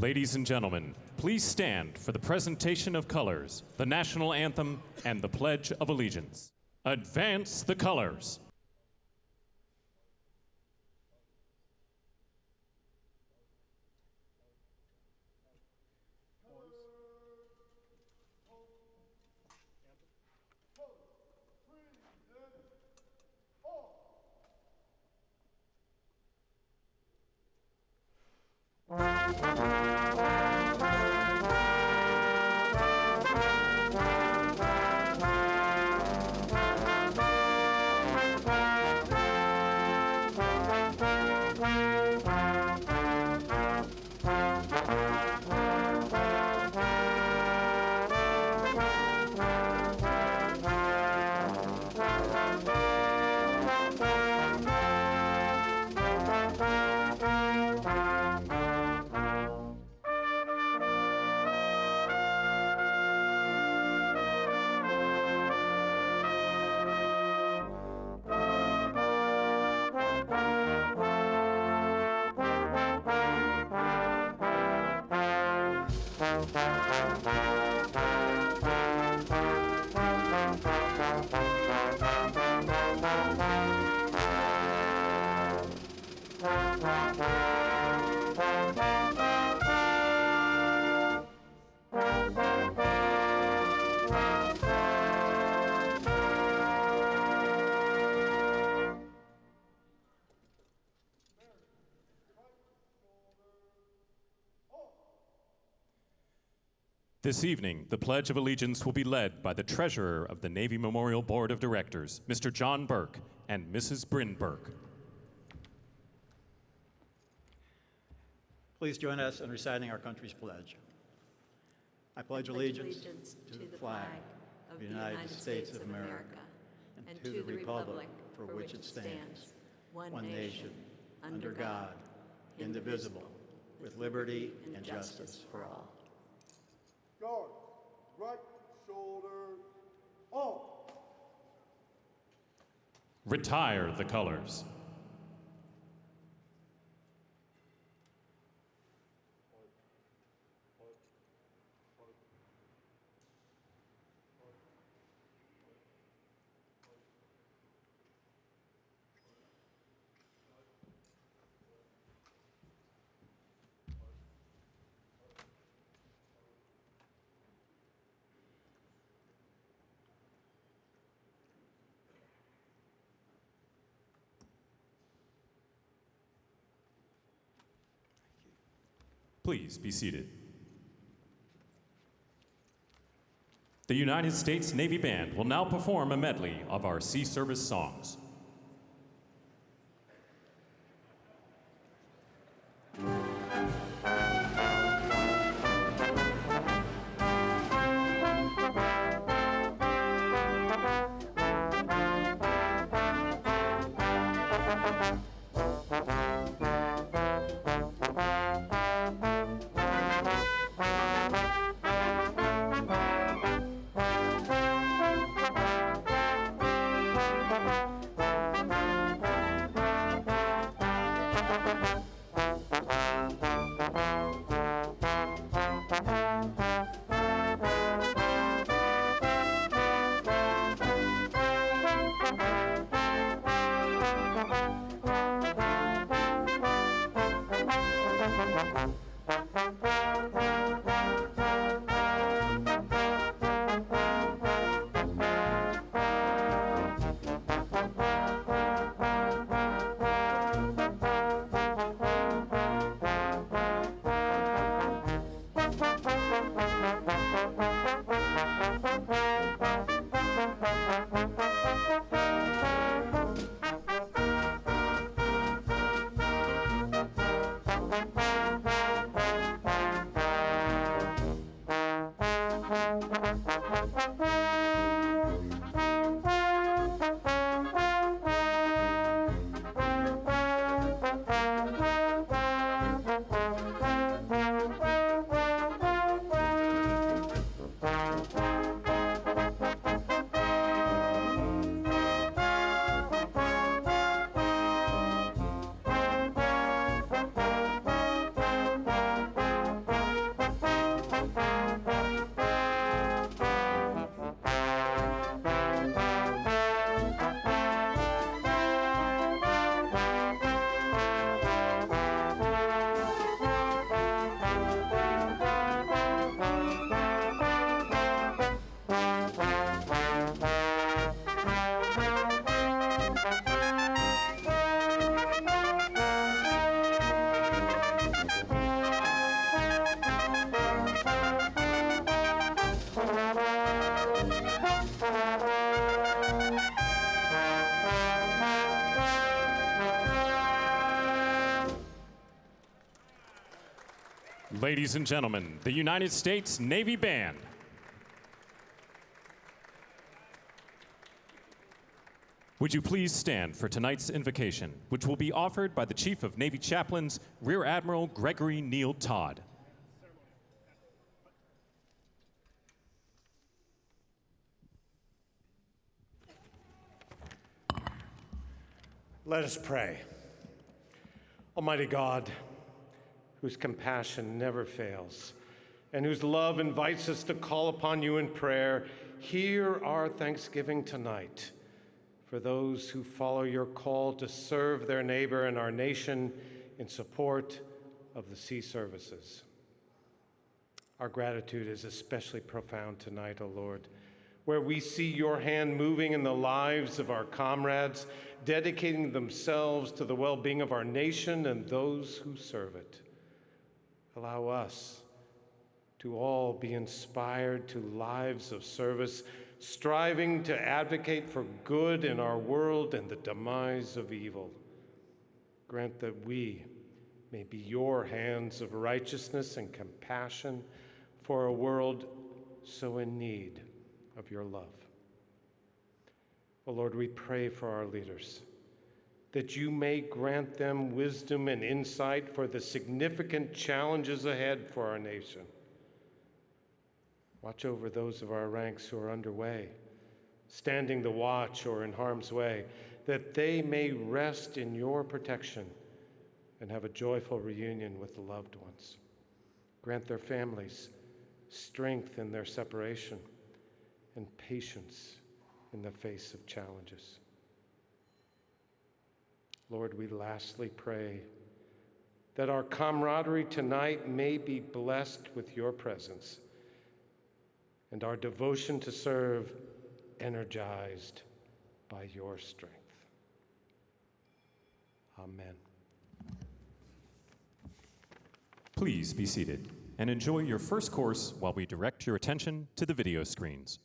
Ladies and gentlemen, please stand for the presentation of colors, the national anthem, and the Pledge of Allegiance. Advance the colors. This evening, the Pledge of Allegiance will be led by the Treasurer of the Navy Memorial Board of Directors, Mr. John Burke, and Mrs. Bryn Burke. Please join us in reciting our country's pledge. I pledge allegiance to the flag of the United States of America and to the republic for which it stands, one nation, under God, indivisible, with liberty and justice for all. Guard, right shoulder, off. Retire the colors. Please be seated. The United States Navy Band will now perform a medley of our sea service songs. Ladies and gentlemen, the United States Navy Band. Would you please stand for tonight's invocation, which will be offered by the Chief of Navy Chaplains, Rear Admiral Gregory Neal Todd. Let us pray. Almighty God, whose compassion never fails, and whose love invites us to call upon you in prayer, hear our thanksgiving tonight for those who follow your call to serve their neighbor and our nation in support of the sea services. Our gratitude is especially profound tonight, O Lord, where we see your hand moving in the lives of our comrades, dedicating themselves to the well-being of our nation and those who serve it. Allow us to all be inspired to lives of service, striving to advocate for good in our world and the demise of evil. Grant that we may be your hands of righteousness and compassion for a world so in need of your love. O Lord, we pray for our leaders, that you may grant them wisdom and insight for the significant challenges ahead for our nation. Watch over those of our ranks who are underway, standing the watch or in harm's way, that they may rest in your protection and have a joyful reunion with the loved ones. Grant their families strength in their separation and patience in the face of challenges. Lord, we lastly pray that our camaraderie tonight may be blessed with your presence and our devotion to serve energized by your strength. Amen. Please be seated and enjoy your first course while we direct your attention to the video screens.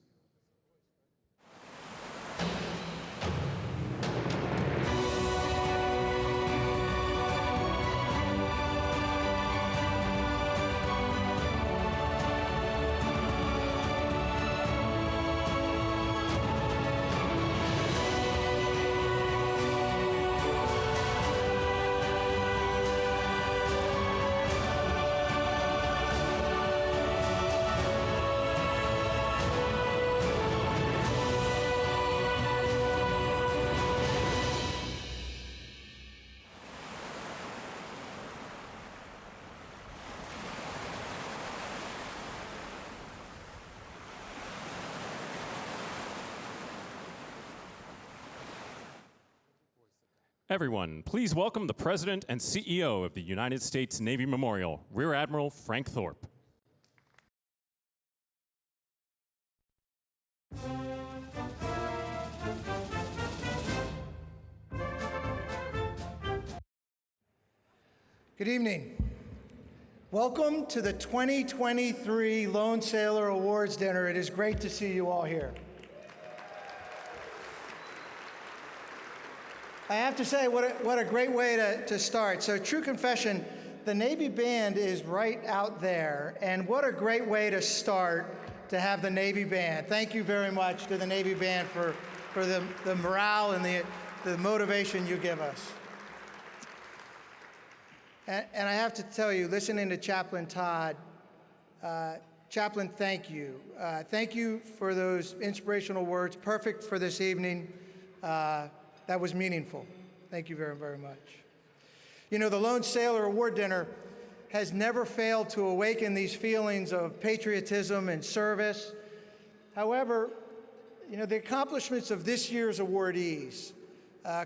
Everyone, please welcome the President and CEO of the United States Navy Memorial, Rear Admiral Frank Thorpe. Good evening. Welcome to the 2023 Lone Sailor Awards Dinner. It is great to see you all here. I have to say, what a great way to start. So, true confession, the Navy Band is right out there, and what a great way to start to have the Navy Band. Thank you very much to the Navy Band for the morale and the motivation you give us. And I have to tell you, listening to Chaplain Todd, Chaplain, thank you. Thank you for those inspirational words, perfect for this evening. That was meaningful. Thank you very, very much. You know, the Lone Sailor Award Dinner has never failed to awaken these feelings of patriotism and service. However, you know, the accomplishments of this year's awardees,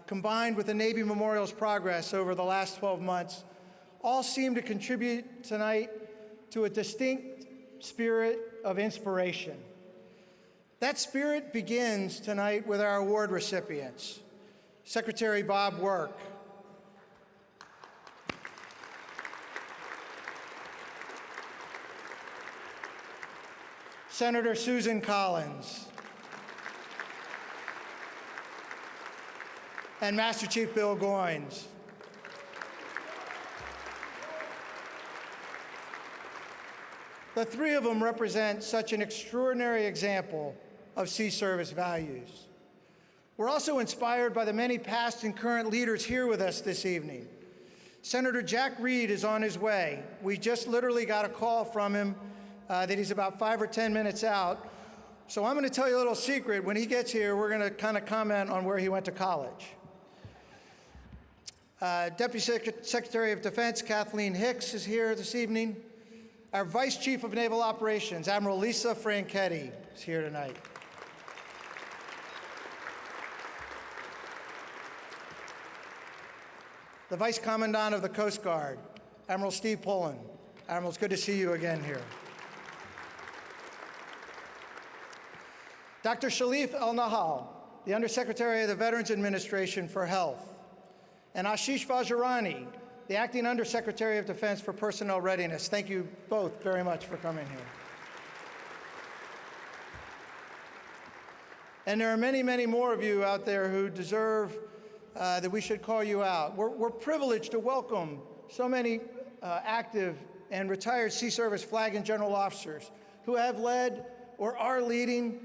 combined with the Navy Memorial's progress over the last 12 months, all seem to contribute tonight to a distinct spirit of inspiration. That spirit begins tonight with our award recipients. Secretary Bob Work, Senator Susan Collins, and Master Chief Bill Goins. The three of them represent such an extraordinary example of Sea Service values. We're also inspired by the many past and current leaders here with us this evening. Senator Jack Reed is on his way. We just literally got a call from him that he's about 5 or 10 minutes out. So I'm going to tell you a little secret. When he gets here, we're going to kind of comment on where he went to college. Deputy Secretary of Defense Kathleen Hicks is here this evening. Our Vice Chief of Naval Operations, Admiral Lisa Franchetti, is here tonight. The Vice Commandant of the Coast Guard, Admiral Steve Pullen. Admiral, it's good to see you again here. Dr. Shalif El-Nahal, the Undersecretary of the Veterans Administration for Health, and Ashish Vajrani, the Acting Undersecretary of Defense for Personnel Readiness. Thank you both very much for coming here. And there are many, many more of you out there who deserve that we should call you out. We're privileged to welcome so many active and retired Sea Service flag and general officers who have led or are leading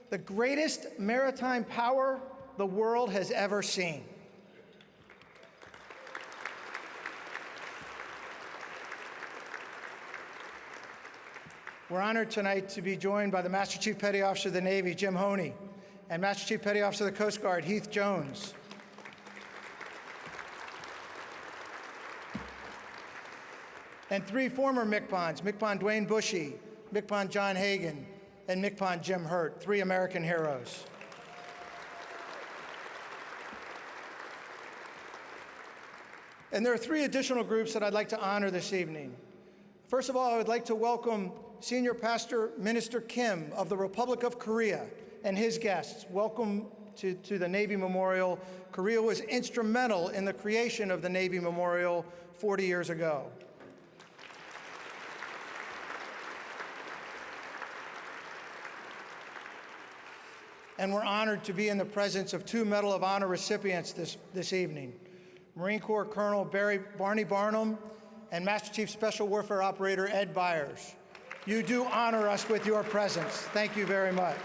the greatest maritime power the world has ever seen. We're honored tonight to be joined by the Master Chief Petty Officer of the Navy, Jim Honey, and Master Chief Petty Officer of the Coast Guard, Heath Jones. And three former MCPONs, MCPON Dwayne Bushy, MCPON John Hagan, and MCPON Jim Hurt, three American heroes. And there are three additional groups that I'd like to honor this evening. First of all, I would like to welcome Senior Pastor Minister Kim of the Republic of Korea and his guests. Welcome to the Navy Memorial. Korea was instrumental in the creation of the Navy Memorial 40 years ago. And we're honored to be in the presence of two Medal of Honor recipients this evening. Marine Corps Colonel Barney Barnum and Master Chief Special Warfare Operator Ed Byers. You do honor us with your presence. Thank you very much.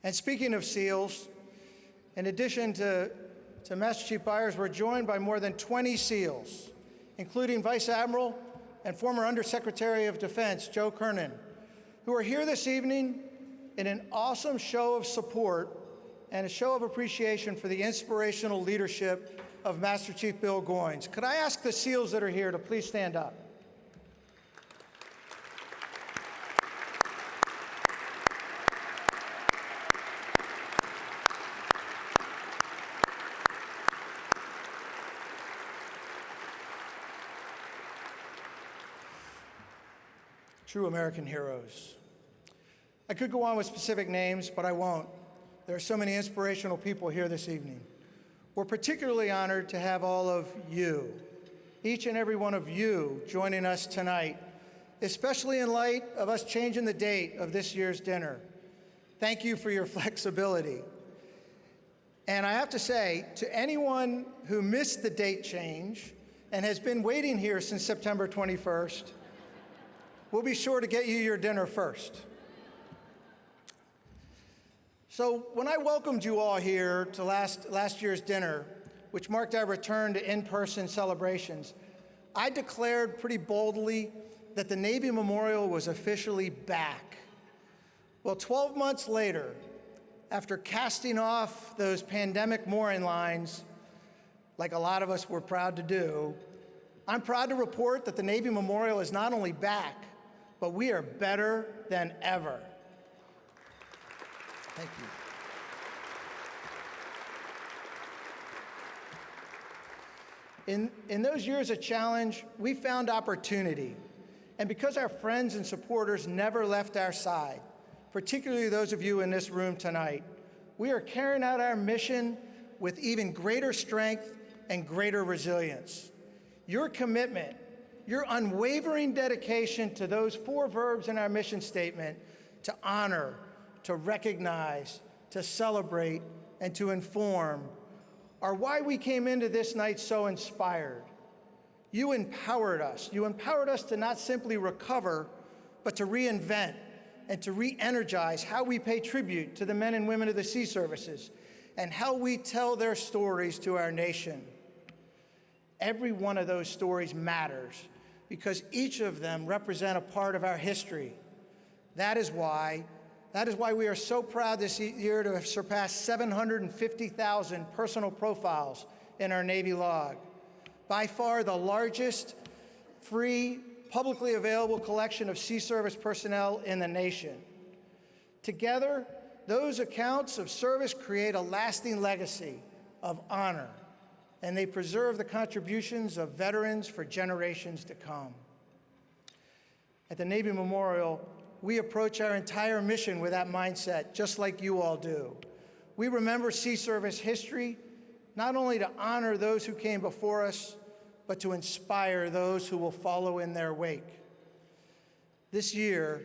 And speaking of SEALs, in addition to Master Chief Byers, we're joined by more than 20 SEALs, including Vice Admiral and former Undersecretary of Defense, Joe Kernan, who are here this evening in an awesome show of support and a show of appreciation for the inspirational leadership of Master Chief Bill Goins. Could I ask the SEALs that are here to please stand up? True American heroes. I could go on with specific names, but I won't. There are so many inspirational people here this evening. We're particularly honored to have all of you, each and every one of you, joining us tonight, especially in light of us changing the date of this year's dinner. Thank you for your flexibility. And I have to say, to anyone who missed the date change and has been waiting here since September 21st, we'll be sure to get you your dinner first. So when I welcomed you all here to last year's dinner, which marked our return to in-person celebrations, I declared pretty boldly that the Navy Memorial was officially back. Well, 12 months later, after casting off those pandemic mooring lines, like a lot of us were proud to do, I'm proud to report that the Navy Memorial is not only back, but we are better than ever. Thank you. In those years of challenge, we found opportunity. And because our friends and supporters never left our side, particularly those of you in this room tonight, we are carrying out our mission with even greater strength and greater resilience. Your commitment, your unwavering dedication to those 4 verbs in our mission statement, to honor, to recognize, to celebrate, and to inform, are why we came into this night so inspired. You empowered us. You empowered us to not simply recover, but to reinvent and to re-energize how we pay tribute to the men and women of the Sea Services and how we tell their stories to our nation. Every one of those stories matters because each of them represent a part of our history. That is why we are so proud this year to have surpassed 750,000 personal profiles in our Navy log. By far the largest free, publicly available collection of Sea Service personnel in the nation. Together, those accounts of service create a lasting legacy of honor, and they preserve the contributions of veterans for generations to come. At the Navy Memorial, we approach our entire mission with that mindset, just like you all do. We remember Sea Service history, not only to honor those who came before us, but to inspire those who will follow in their wake. This year,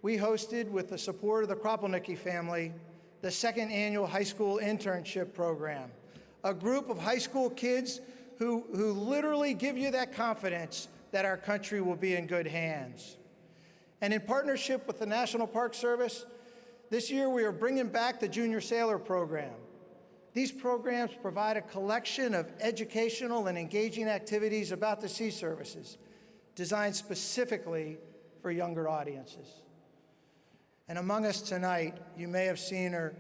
we hosted, with the support of the Kropelnicki family, the 2nd annual high school internship program, a group of high school kids who literally give you that confidence that our country will be in good hands. And in partnership with the National Park Service, this year we are bringing back the Junior Sailor Program. These programs provide a collection of educational and engaging activities about the Sea Services, designed specifically for younger audiences. And among us tonight, you may have seen are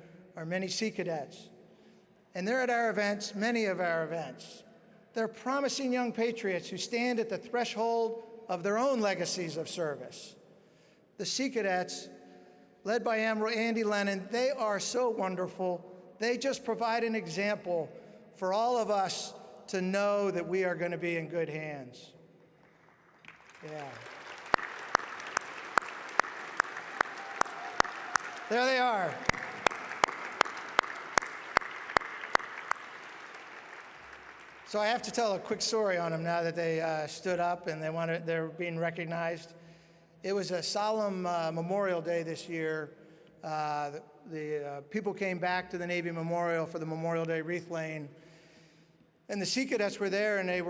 many Sea Cadets. And they're at our events, many of our events. They're promising young patriots who stand at the threshold of their own legacies of service. The Sea Cadets, led by Admiral Andy Lennon, they are so wonderful. They just provide an example for all of us to know that we are going to be in good hands. Yeah. There they are. So I have to tell a quick story on them now that they stood up and they're being recognized. It was a solemn Memorial Day this year. The people came back to the Navy Memorial for the Memorial Day wreath laying. And the Sea Cadets were there, and they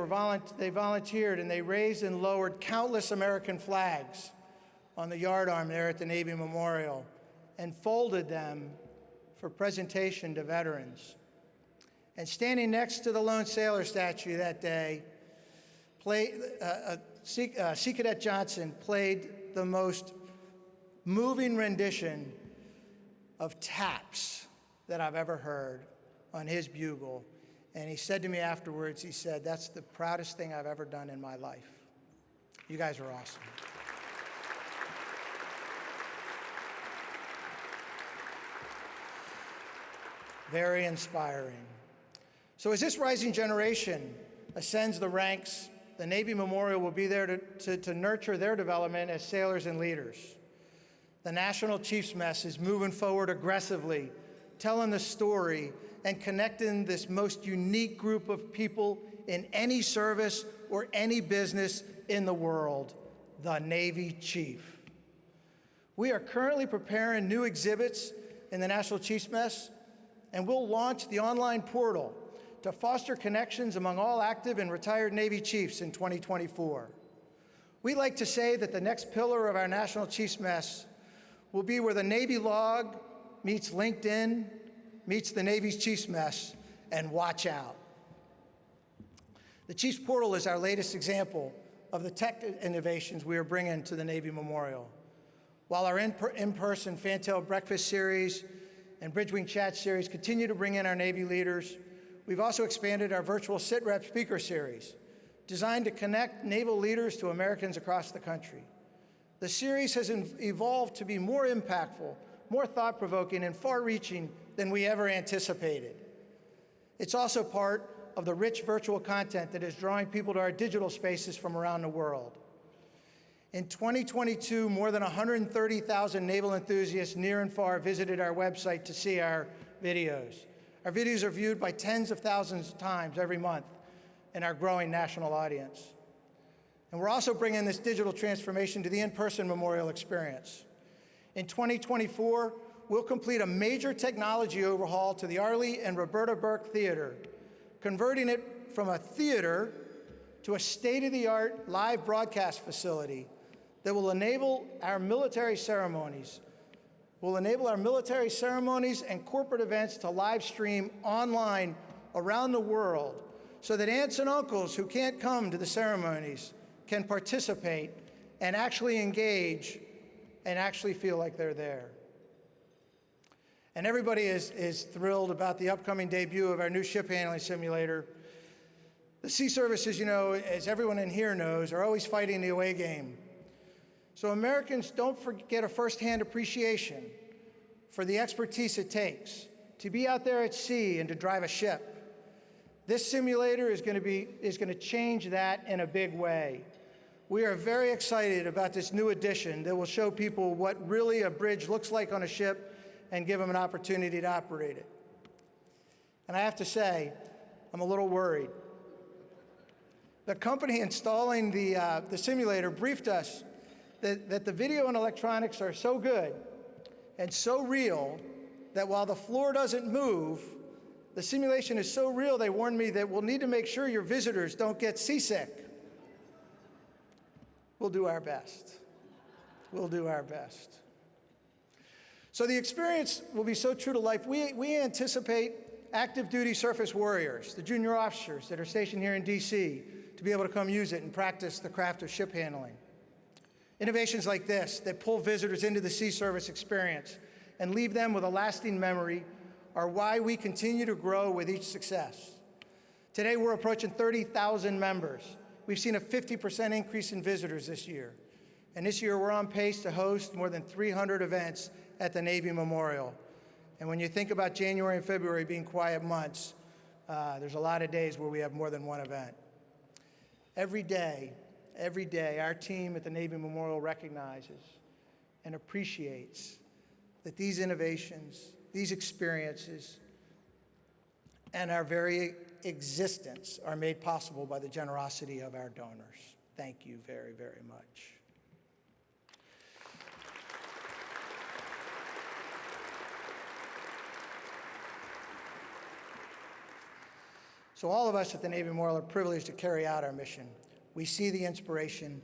volunteered, and they raised and lowered countless American flags on the yardarm there at the Navy Memorial and folded them for presentation to veterans. And standing next to the lone sailor statue that day, Sea Cadet Johnson played the most moving rendition of taps that I've ever heard on his bugle. And he said to me afterwards, he said, "That's the proudest thing I've ever done in my life." You guys are awesome. Very inspiring. So as this rising generation ascends the ranks, the Navy Memorial will be there to nurture their development as sailors and leaders. The National Chiefs Mess is moving forward aggressively, telling the story and connecting this most unique group of people in any service or any business in the world, the Navy Chief. We are currently preparing new exhibits in the National Chiefs Mess, and we'll launch the online portal to foster connections among all active and retired Navy Chiefs in 2024. We like to say that the next pillar of our National Chiefs Mess will be where the Navy log meets LinkedIn, meets the Navy's Chiefs Mess, and watch out. The Chiefs Portal is our latest example of the tech innovations we are bringing to the Navy Memorial. While our in-person Fantail Breakfast Series and Bridgewing Chat Series continue to bring in our Navy leaders, we've also expanded our virtual SITREP Speaker Series, designed to connect naval leaders to Americans across the country. The series has evolved to be more impactful, more thought-provoking, and far-reaching than we ever anticipated. It's also part of the rich virtual content that is drawing people to our digital spaces from around the world. In 2022, more than 130,000 naval enthusiasts near and far visited our website to see our videos. Our videos are viewed by tens of thousands of times every month in our growing national audience. And we're also bringing this digital transformation to the in-person memorial experience. In 2024, we'll complete a major technology overhaul to the Arlie and Roberta Burke Theater, converting it from a theater to a state-of-the-art live broadcast facility that will enable our military ceremonies and corporate events to live stream online around the world so that aunts and uncles who can't come to the ceremonies can participate and actually engage and actually feel like they're there. And everybody is thrilled about the upcoming debut of our new ship handling simulator. The sea services, you know, as everyone in here knows, are always fighting the away game. So Americans don't forget a firsthand appreciation for the expertise it takes to be out there at sea and to drive a ship. This simulator is going to change that in a big way. We are very excited about this new addition that will show people what really a bridge looks like on a ship and give them an opportunity to operate it. And I have to say, I'm a little worried. The company installing the simulator briefed us that the video and electronics are so good and so real that while the floor doesn't move, the simulation is so real, they warned me that we'll need to make sure your visitors don't get seasick. We'll do our best. We'll do our best. So the experience will be so true to life. We anticipate active duty surface warriors, the junior officers that are stationed here in DC, to be able to come use it and practice the craft of ship handling. Innovations like this that pull visitors into the sea service experience and leave them with a lasting memory are why we continue to grow with each success. Today, we're approaching 30,000 members. We've seen a 50% increase in visitors this year. And this year, we're on pace to host more than 300 events at the Navy Memorial. And when you think about January and February being quiet months, there's a lot of days where we have more than one event. Every day, our team at the Navy Memorial recognizes and appreciates that these innovations, these experiences, and our very existence are made possible by the generosity of our donors. Thank you very, very much. So all of us at the Navy Memorial are privileged to carry out our mission. We see the inspiration.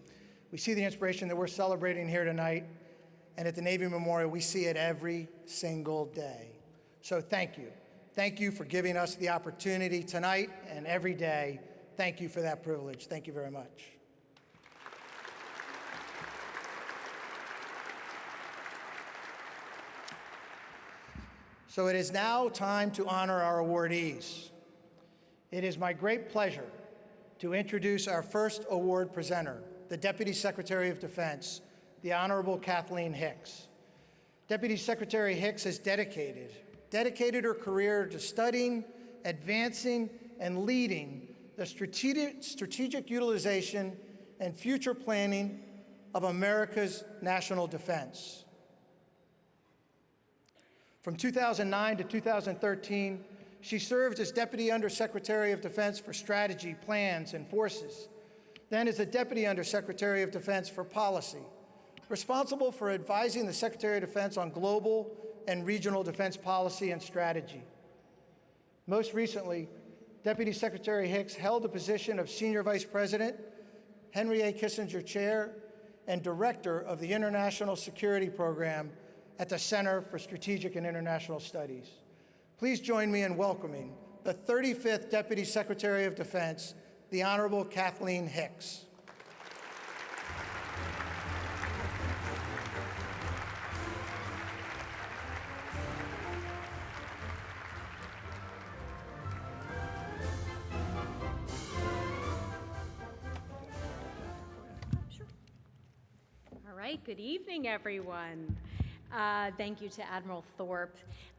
We see the inspiration that we're celebrating here tonight. And at the Navy Memorial, we see it every single day. So thank you. Thank you for giving us the opportunity tonight and every day. Thank you for that privilege. Thank you very much. So it is now time to honor our awardees. It is my great pleasure to introduce our first award presenter, the Deputy Secretary of Defense, the Honorable Kathleen Hicks. Deputy Secretary Hicks has dedicated her career to studying, advancing, and leading the strategic utilization and future planning of America's national defense. From 2009 to 2013, she served as Deputy Undersecretary of Defense for Strategy, Plans, and Forces, then as the Deputy Undersecretary of Defense for Policy, responsible for advising the Secretary of Defense on global and regional defense policy and strategy. Most recently, Deputy Secretary Hicks held the position of Senior Vice President, Henry A. Kissinger Chair, and Director of the International Security Program at the Center for Strategic and International Studies. Please join me in welcoming the 35th Deputy Secretary of Defense, the Honorable Kathleen Hicks. All right, good evening, everyone. Thank you to Admiral Thorpe.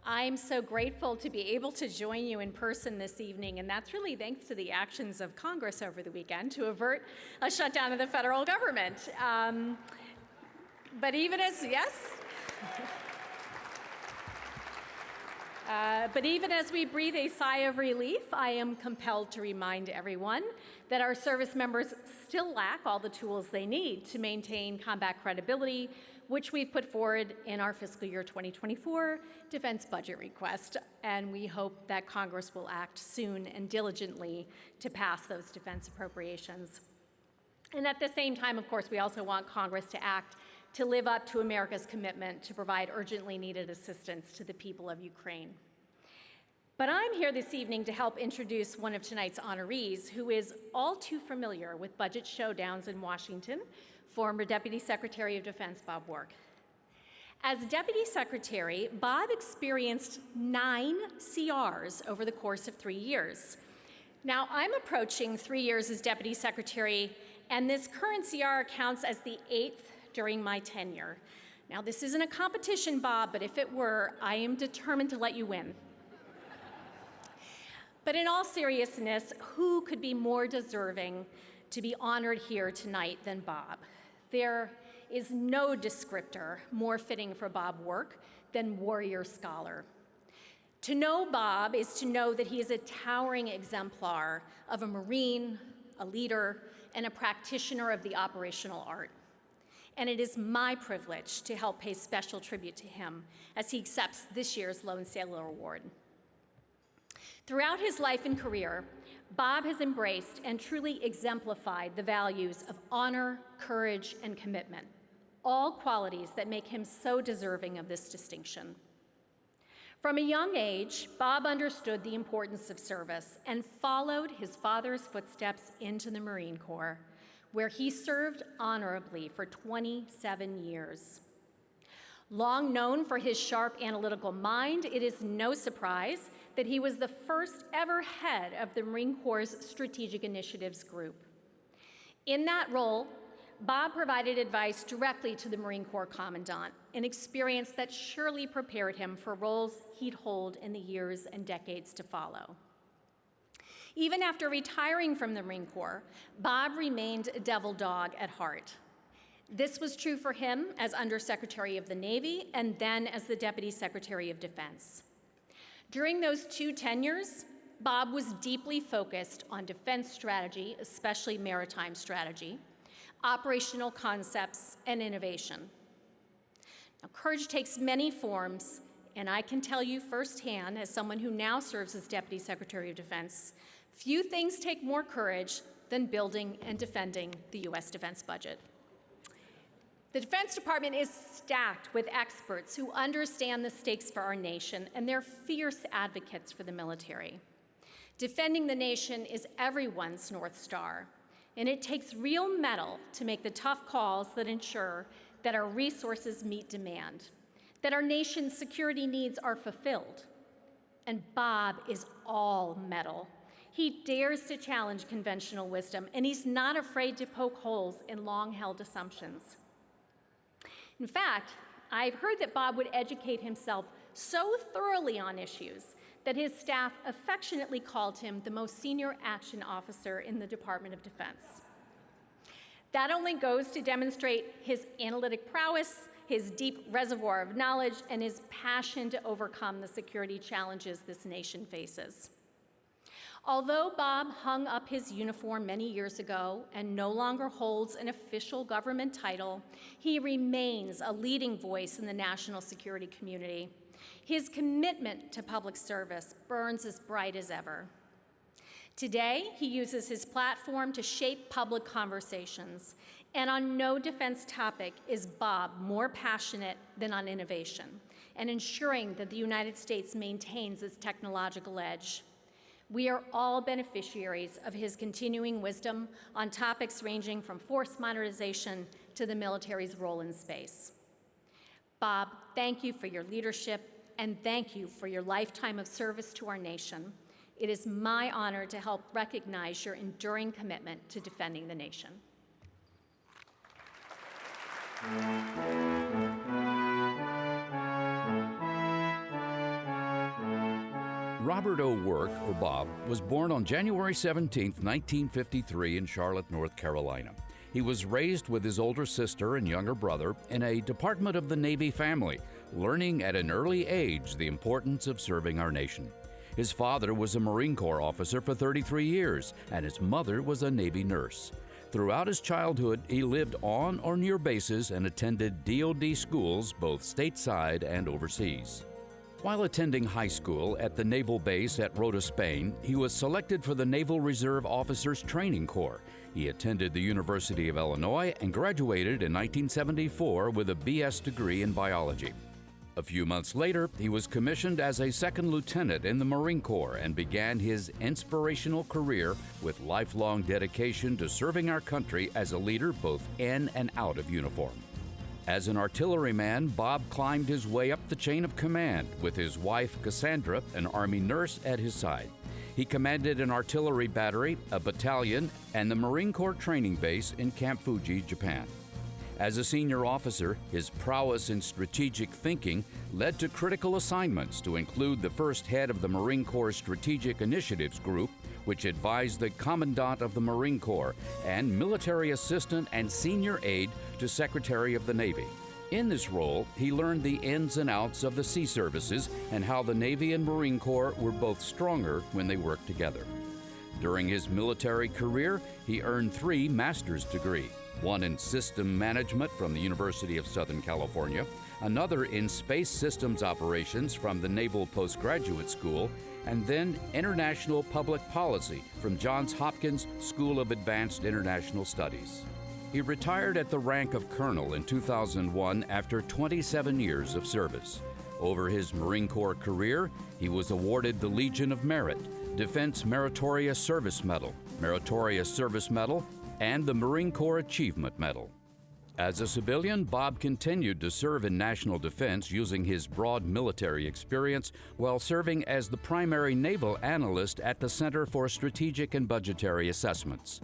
I'm so grateful to be able to join you in person this evening, and that's really thanks to the actions of Congress over the weekend to avert a shutdown of the federal government. But even as, yes? But even as we breathe a sigh of relief, I am compelled to remind everyone that our service members still lack all the tools they need to maintain combat credibility, which we've put forward in our fiscal year 2024 defense budget request. And we hope that Congress will act soon and diligently to pass those defense appropriations. And at the same time, of course, we also want Congress to act to live up to America's commitment to provide urgently needed assistance to the people of Ukraine. But I'm here this evening to help introduce one of tonight's honorees who is all too familiar with budget showdowns in Washington, former Deputy Secretary of Defense Bob Work. As Deputy Secretary, Bob experienced 9 CRs over the course of 3 years. Now, I'm approaching 3 years as Deputy Secretary, and this current CR counts as the 8th during my tenure. Now, this isn't a competition, Bob, but if it were, I am determined to let you win. But in all seriousness, who could be more deserving to be honored here tonight than Bob? There is no descriptor more fitting for Bob Work than warrior scholar. To know Bob is to know that he is a towering exemplar of a Marine, a leader, and a practitioner of the operational art. And it is my privilege to help pay special tribute to him as he accepts this year's Lone Sailor Award. Throughout his life and career, Bob has embraced and truly exemplified the values of honor, courage, and commitment, all qualities that make him so deserving of this distinction. From a young age, Bob understood the importance of service and followed his father's footsteps into the Marine Corps, where he served honorably for 27 years. Long known for his sharp analytical mind, it is no surprise that he was the first ever head of the Marine Corps' Strategic Initiatives Group. In that role, Bob provided advice directly to the Marine Corps Commandant, an experience that surely prepared him for roles he'd hold in the years and decades to follow. Even after retiring from the Marine Corps, Bob remained a devil dog at heart. This was true for him as Undersecretary of the Navy and then as the Deputy Secretary of Defense. During those 2 tenures, Bob was deeply focused on defense strategy, especially maritime strategy, operational concepts, and innovation. Now, courage takes many forms, and I can tell you firsthand, as someone who now serves as Deputy Secretary of Defense, few things take more courage than building and defending the U.S. defense budget. The Defense Department is stacked with experts who understand the stakes for our nation, and they're fierce advocates for the military. Defending the nation is everyone's North Star, and it takes real mettle to make the tough calls that ensure that our resources meet demand, that our nation's security needs are fulfilled. And Bob is all mettle. He dares to challenge conventional wisdom, and he's not afraid to poke holes in long-held assumptions. In fact, I've heard that Bob would educate himself so thoroughly on issues that his staff affectionately called him the most senior action officer in the Department of Defense. That only goes to demonstrate his analytic prowess, his deep reservoir of knowledge, and his passion to overcome the security challenges this nation faces. Although Bob hung up his uniform many years ago and no longer holds an official government title, he remains a leading voice in the national security community. His commitment to public service burns as bright as ever. Today, he uses his platform to shape public conversations, and on no defense topic is Bob more passionate than on innovation and ensuring that the United States maintains its technological edge. We are all beneficiaries of his continuing wisdom on topics ranging from force modernization to the military's role in space. Bob, thank you for your leadership, and thank you for your lifetime of service to our nation. It is my honor to help recognize your enduring commitment to defending the nation. Robert O. Work, or Bob, was born on January 17, 1953 in Charlotte, North Carolina. He was raised with his older sister and younger brother in a Department of the Navy family, learning at an early age the importance of serving our nation. His father was a Marine Corps officer for 33 years, and his mother was a Navy nurse. Throughout his childhood, he lived on or near bases and attended DoD schools both stateside and overseas. While attending high school at the naval base at Rota, Spain, he was selected for the Naval Reserve Officers Training Corps. He attended the University of Illinois and graduated in 1974 with a BS degree in biology. A few months later, he was commissioned as a second lieutenant in the Marine Corps and began his inspirational career with lifelong dedication to serving our country as a leader both in and out of uniform. As an artilleryman, Bob climbed his way up the chain of command with his wife, Cassandra, an Army nurse, at his side. He commanded an artillery battery, a battalion, and the Marine Corps training base in Camp Fuji, Japan. As a senior officer, his prowess in strategic thinking led to critical assignments to include the first head of the Marine Corps Strategic Initiatives Group, which advised the Commandant of the Marine Corps, and military assistant and senior aide to Secretary of the Navy. In this role, he learned the ins and outs of the sea services and how the Navy and Marine Corps were both stronger when they worked together. During his military career, he earned 3 master's degrees. One in system management from the University of Southern California, another in space systems operations from the Naval Postgraduate School, and then international public policy from Johns Hopkins School of Advanced International Studies. He retired at the rank of colonel in 2001 after 27 years of service. Over his Marine Corps career, he was awarded the Legion of Merit, Defense Meritorious Service Medal, Meritorious Service Medal, and the Marine Corps Achievement Medal. As a civilian, Bob continued to serve in national defense using his broad military experience while serving as the primary naval analyst at the Center for Strategic and Budgetary Assessments.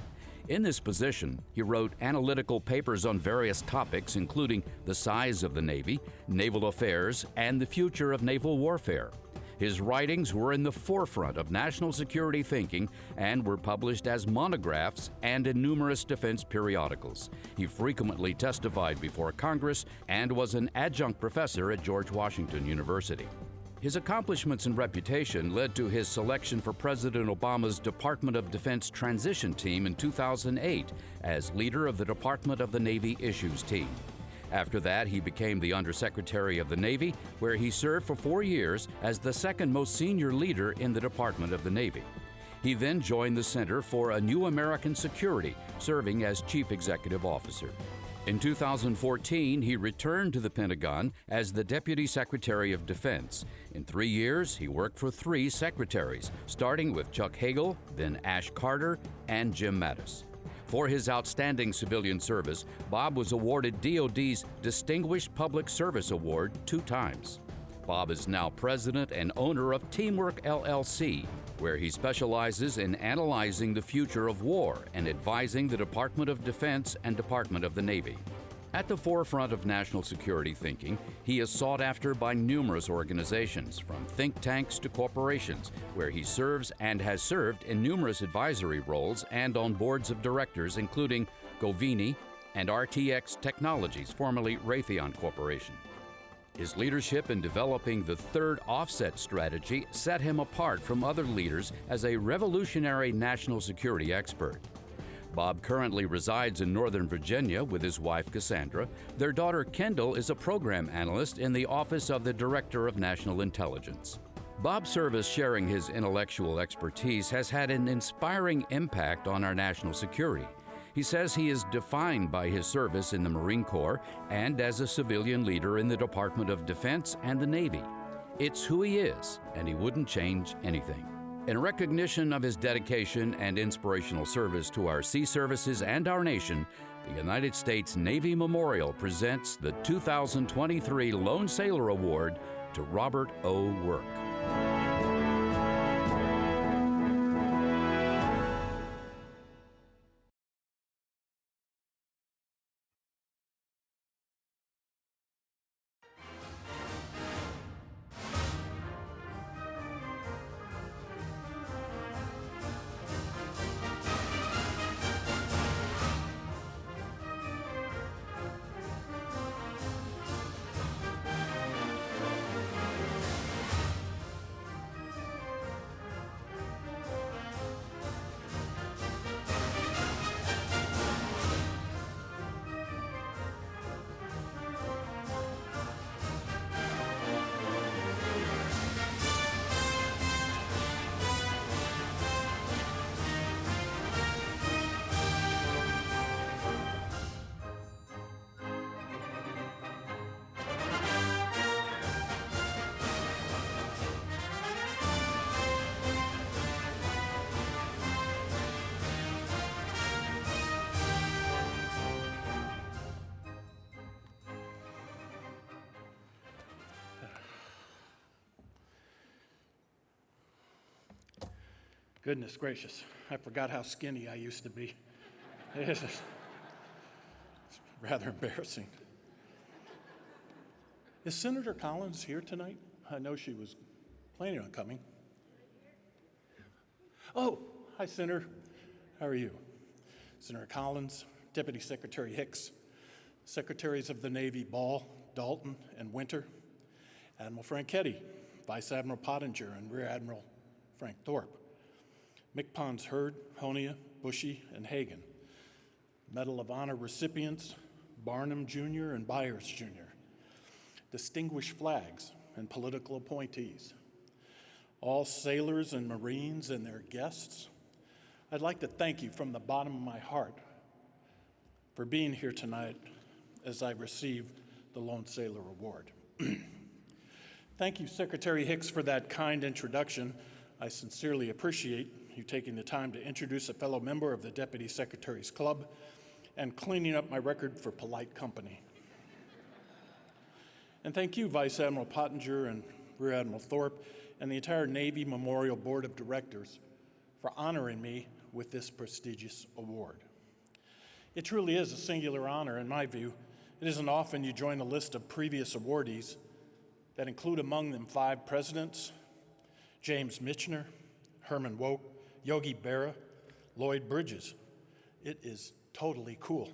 In this position, he wrote analytical papers on various topics, including the size of the Navy, naval affairs, and the future of naval warfare. His writings were in the forefront of national security thinking and were published as monographs and in numerous defense periodicals. He frequently testified before Congress and was an adjunct professor at George Washington University. His accomplishments and reputation led to his selection for President Obama's Department of Defense Transition Team in 2008 as leader of the Department of the Navy Issues Team. After that, he became the Undersecretary of the Navy, where he served for 4 years as the second most senior leader in the Department of the Navy. He then joined the Center for a New American Security, serving as Chief Executive Officer. In 2014, he returned to the Pentagon as the Deputy Secretary of Defense. In 3 years, he worked for 3 secretaries, starting with Chuck Hagel, then Ash Carter, and Jim Mattis. For his outstanding civilian service, Bob was awarded DoD's Distinguished Public Service Award 2 times. Bob is now president and owner of Teamwork LLC, where he specializes in analyzing the future of war and advising the Department of Defense and Department of the Navy. At the forefront of national security thinking, he is sought after by numerous organizations, from think tanks to corporations, where he serves and has served in numerous advisory roles and on boards of directors, including Govini and RTX Technologies, formerly Raytheon Corporation. His leadership in developing the third offset strategy set him apart from other leaders as a revolutionary national security expert. Bob currently resides in Northern Virginia with his wife, Cassandra. Their daughter, Kendall, is a program analyst in the Office of the Director of National Intelligence. Bob's service sharing his intellectual expertise has had an inspiring impact on our national security. He says he is defined by his service in the Marine Corps and as a civilian leader in the Department of Defense and the Navy. It's who he is, and he wouldn't change anything. In recognition of his dedication and inspirational service to our sea services and our nation, the United States Navy Memorial presents the 2023 Lone Sailor Award to Robert O. Work. Goodness gracious, I forgot how skinny I used to be. It's rather embarrassing. Is Senator Collins here tonight? I know she was planning on coming. Oh, hi, Senator. How are you? Senator Collins, Deputy Secretary Hicks, Secretaries of the Navy Ball, Dalton, and Winter, Admiral Franchetti, Vice Admiral Pottinger, and Rear Admiral Frank Thorpe, McPons Hurd, Honia, Bushy, and Hagan, Medal of Honor recipients, Barnum Jr. and Byers Jr., distinguished flags and political appointees, all sailors and Marines and their guests, I'd like to thank you from the bottom of my heart for being here tonight as I receive the Lone Sailor Award. Thank you, Secretary Hicks, for that kind introduction. I sincerely appreciate you taking the time to introduce a fellow member of the Deputy Secretary's Club and cleaning up my record for polite company. And thank you, Vice Admiral Pottinger and Rear Admiral Thorpe, and the entire Navy Memorial Board of Directors for honoring me with this prestigious award. It truly is a singular honor, in my view. It isn't often you join a list of previous awardees that include among them 5 presidents: James Michener, Herman Wouk, Yogi Berra, Lloyd Bridges. It is totally cool.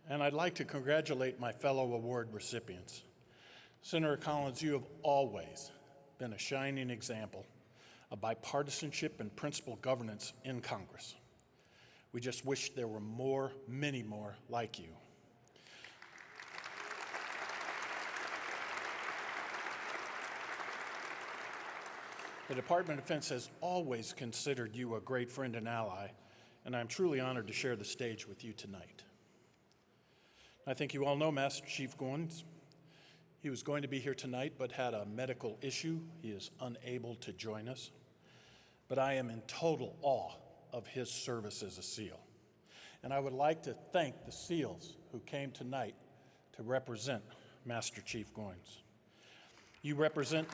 And I'd like to congratulate my fellow award recipients. Senator Collins, you have always been a shining example of bipartisanship and principled governance in Congress. We just wish there were more, many more like you. The Department of Defense has always considered you a great friend and ally, and I'm truly honored to share the stage with you tonight. I think you all know Master Chief Goins. He was going to be here tonight but had a medical issue. He is unable to join us. But I am in total awe of his service as a SEAL. And I would like to thank the SEALs who came tonight to represent Master Chief Goins. You represent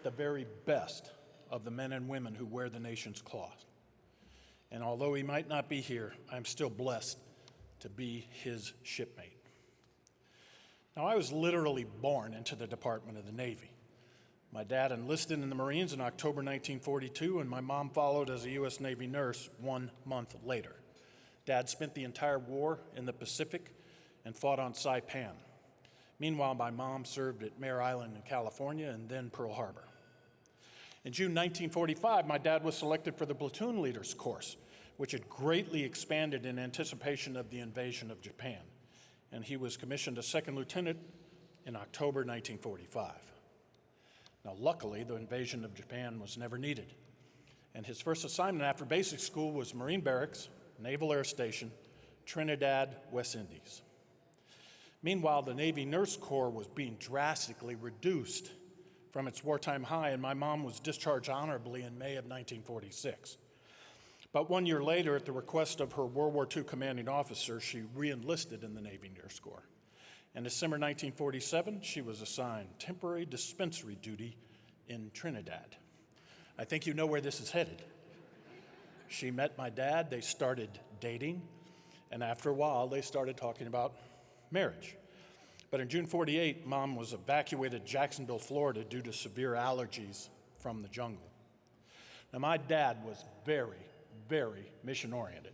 the very best of the men and women who wear the nation's cloth. And although he might not be here, I'm still blessed to be his shipmate. Now, I was literally born into the Department of the Navy. My dad enlisted in the Marines in October 1942, and my mom followed as a U.S. Navy nurse 1 month later. Dad spent the entire war in the Pacific and fought on Saipan. Meanwhile, my mom served at Mare Island in California and then Pearl Harbor. In June 1945, my dad was selected for the platoon leaders course, which had greatly expanded in anticipation of the invasion of Japan, and he was commissioned a second lieutenant in October 1945. Now, luckily, the invasion of Japan was never needed, and his first assignment after basic school was Marine Barracks, Naval Air Station, Trinidad, West Indies. Meanwhile, the Navy Nurse Corps was being drastically reduced from its wartime high, and my mom was discharged honorably in May of 1946. But 1 year later, at the request of her World War II commanding officer, she re-enlisted in the Navy Nurse Corps. In December 1947, she was assigned temporary dispensary duty in Trinidad. I think you know where this is headed. She met my dad, they started dating, and after a while, they started talking about marriage. But in June 48, Mom was evacuated to Jacksonville, Florida due to severe allergies from the jungle. Now, my dad was very, very mission-oriented.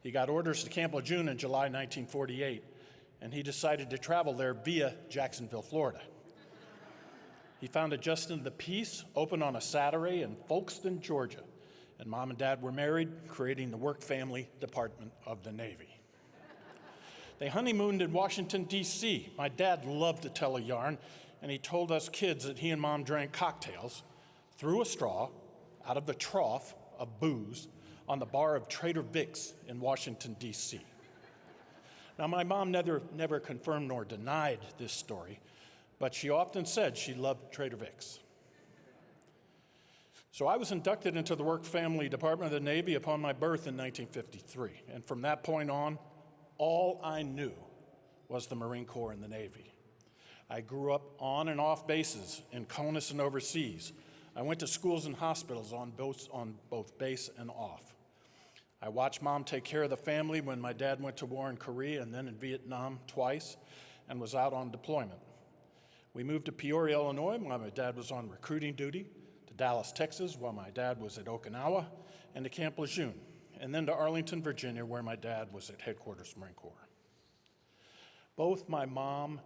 He got orders to Camp Lejeune in July 1948, and he decided to travel there via Jacksonville, Florida. He founded Justin of the Peace, opened on a Saturday in Folkston, Georgia, and Mom and Dad were married, creating the Work Family Department of the Navy. They honeymooned in Washington, D.C. My dad loved to tell a yarn, and he told us kids that he and Mom drank cocktails through a straw out of the trough of booze on the bar of Trader Vic's in Washington, D.C. Now, my mom never confirmed nor denied this story, but she often said she loved Trader Vic's. So I was inducted into the Work Family Department of the Navy upon my birth in 1953, and from that point on, all I knew was the Marine Corps and the Navy. I grew up on and off bases in CONUS and overseas. I went to schools and hospitals on both base and off. I watched Mom take care of the family when my dad went to war in Korea and then in Vietnam twice and was out on deployment. We moved to Peoria, Illinois while my dad was on recruiting duty, to Dallas, Texas while my dad was at Okinawa, and to Camp Lejeune, and then to Arlington, Virginia, where my dad was at Headquarters Marine Corps. Both my mom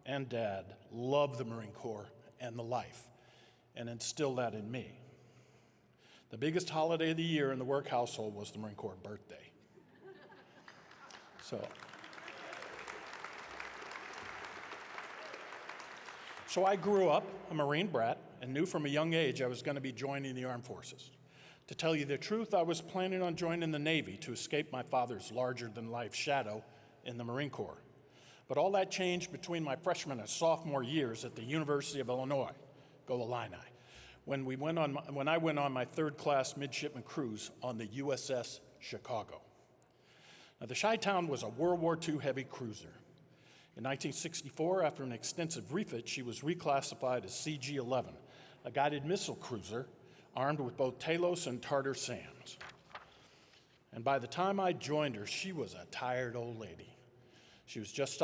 and dad loved the Marine Corps and the life and instilled that in me. The biggest holiday of the year in the work household was the Marine Corps birthday. So I grew up a Marine brat and knew from a young age I was going to be joining the armed forces. To tell you the truth, I was planning on joining the Navy to escape my father's larger-than-life shadow in the Marine Corps. But all that changed between my freshman and sophomore years at the University of Illinois, go Illini, when I went on my third-class midshipman cruise on the USS Chicago. Now, the Chi-Town was a World War II heavy cruiser. In 1964, after an extensive refit, she was reclassified as CG-11, a guided missile cruiser armed with both Talos and Tartar SAMs. And by the time I joined her, she was a tired old lady. She was just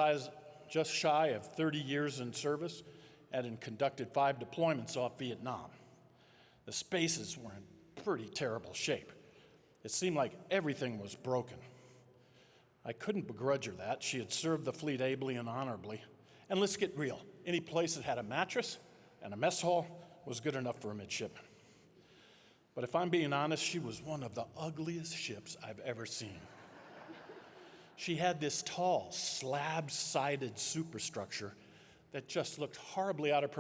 shy of 30 years in service and had conducted 5 deployments off Vietnam. The spaces were in pretty terrible shape. It seemed like everything was broken. I couldn't begrudge her that. She had served the fleet ably and honorably. And let's get real. Any place that had a mattress and a mess hall was good enough for a midshipman. But if I'm being honest, she was one of the ugliest ships I've ever seen. She had this tall, slab-sided superstructure that just looked horribly out of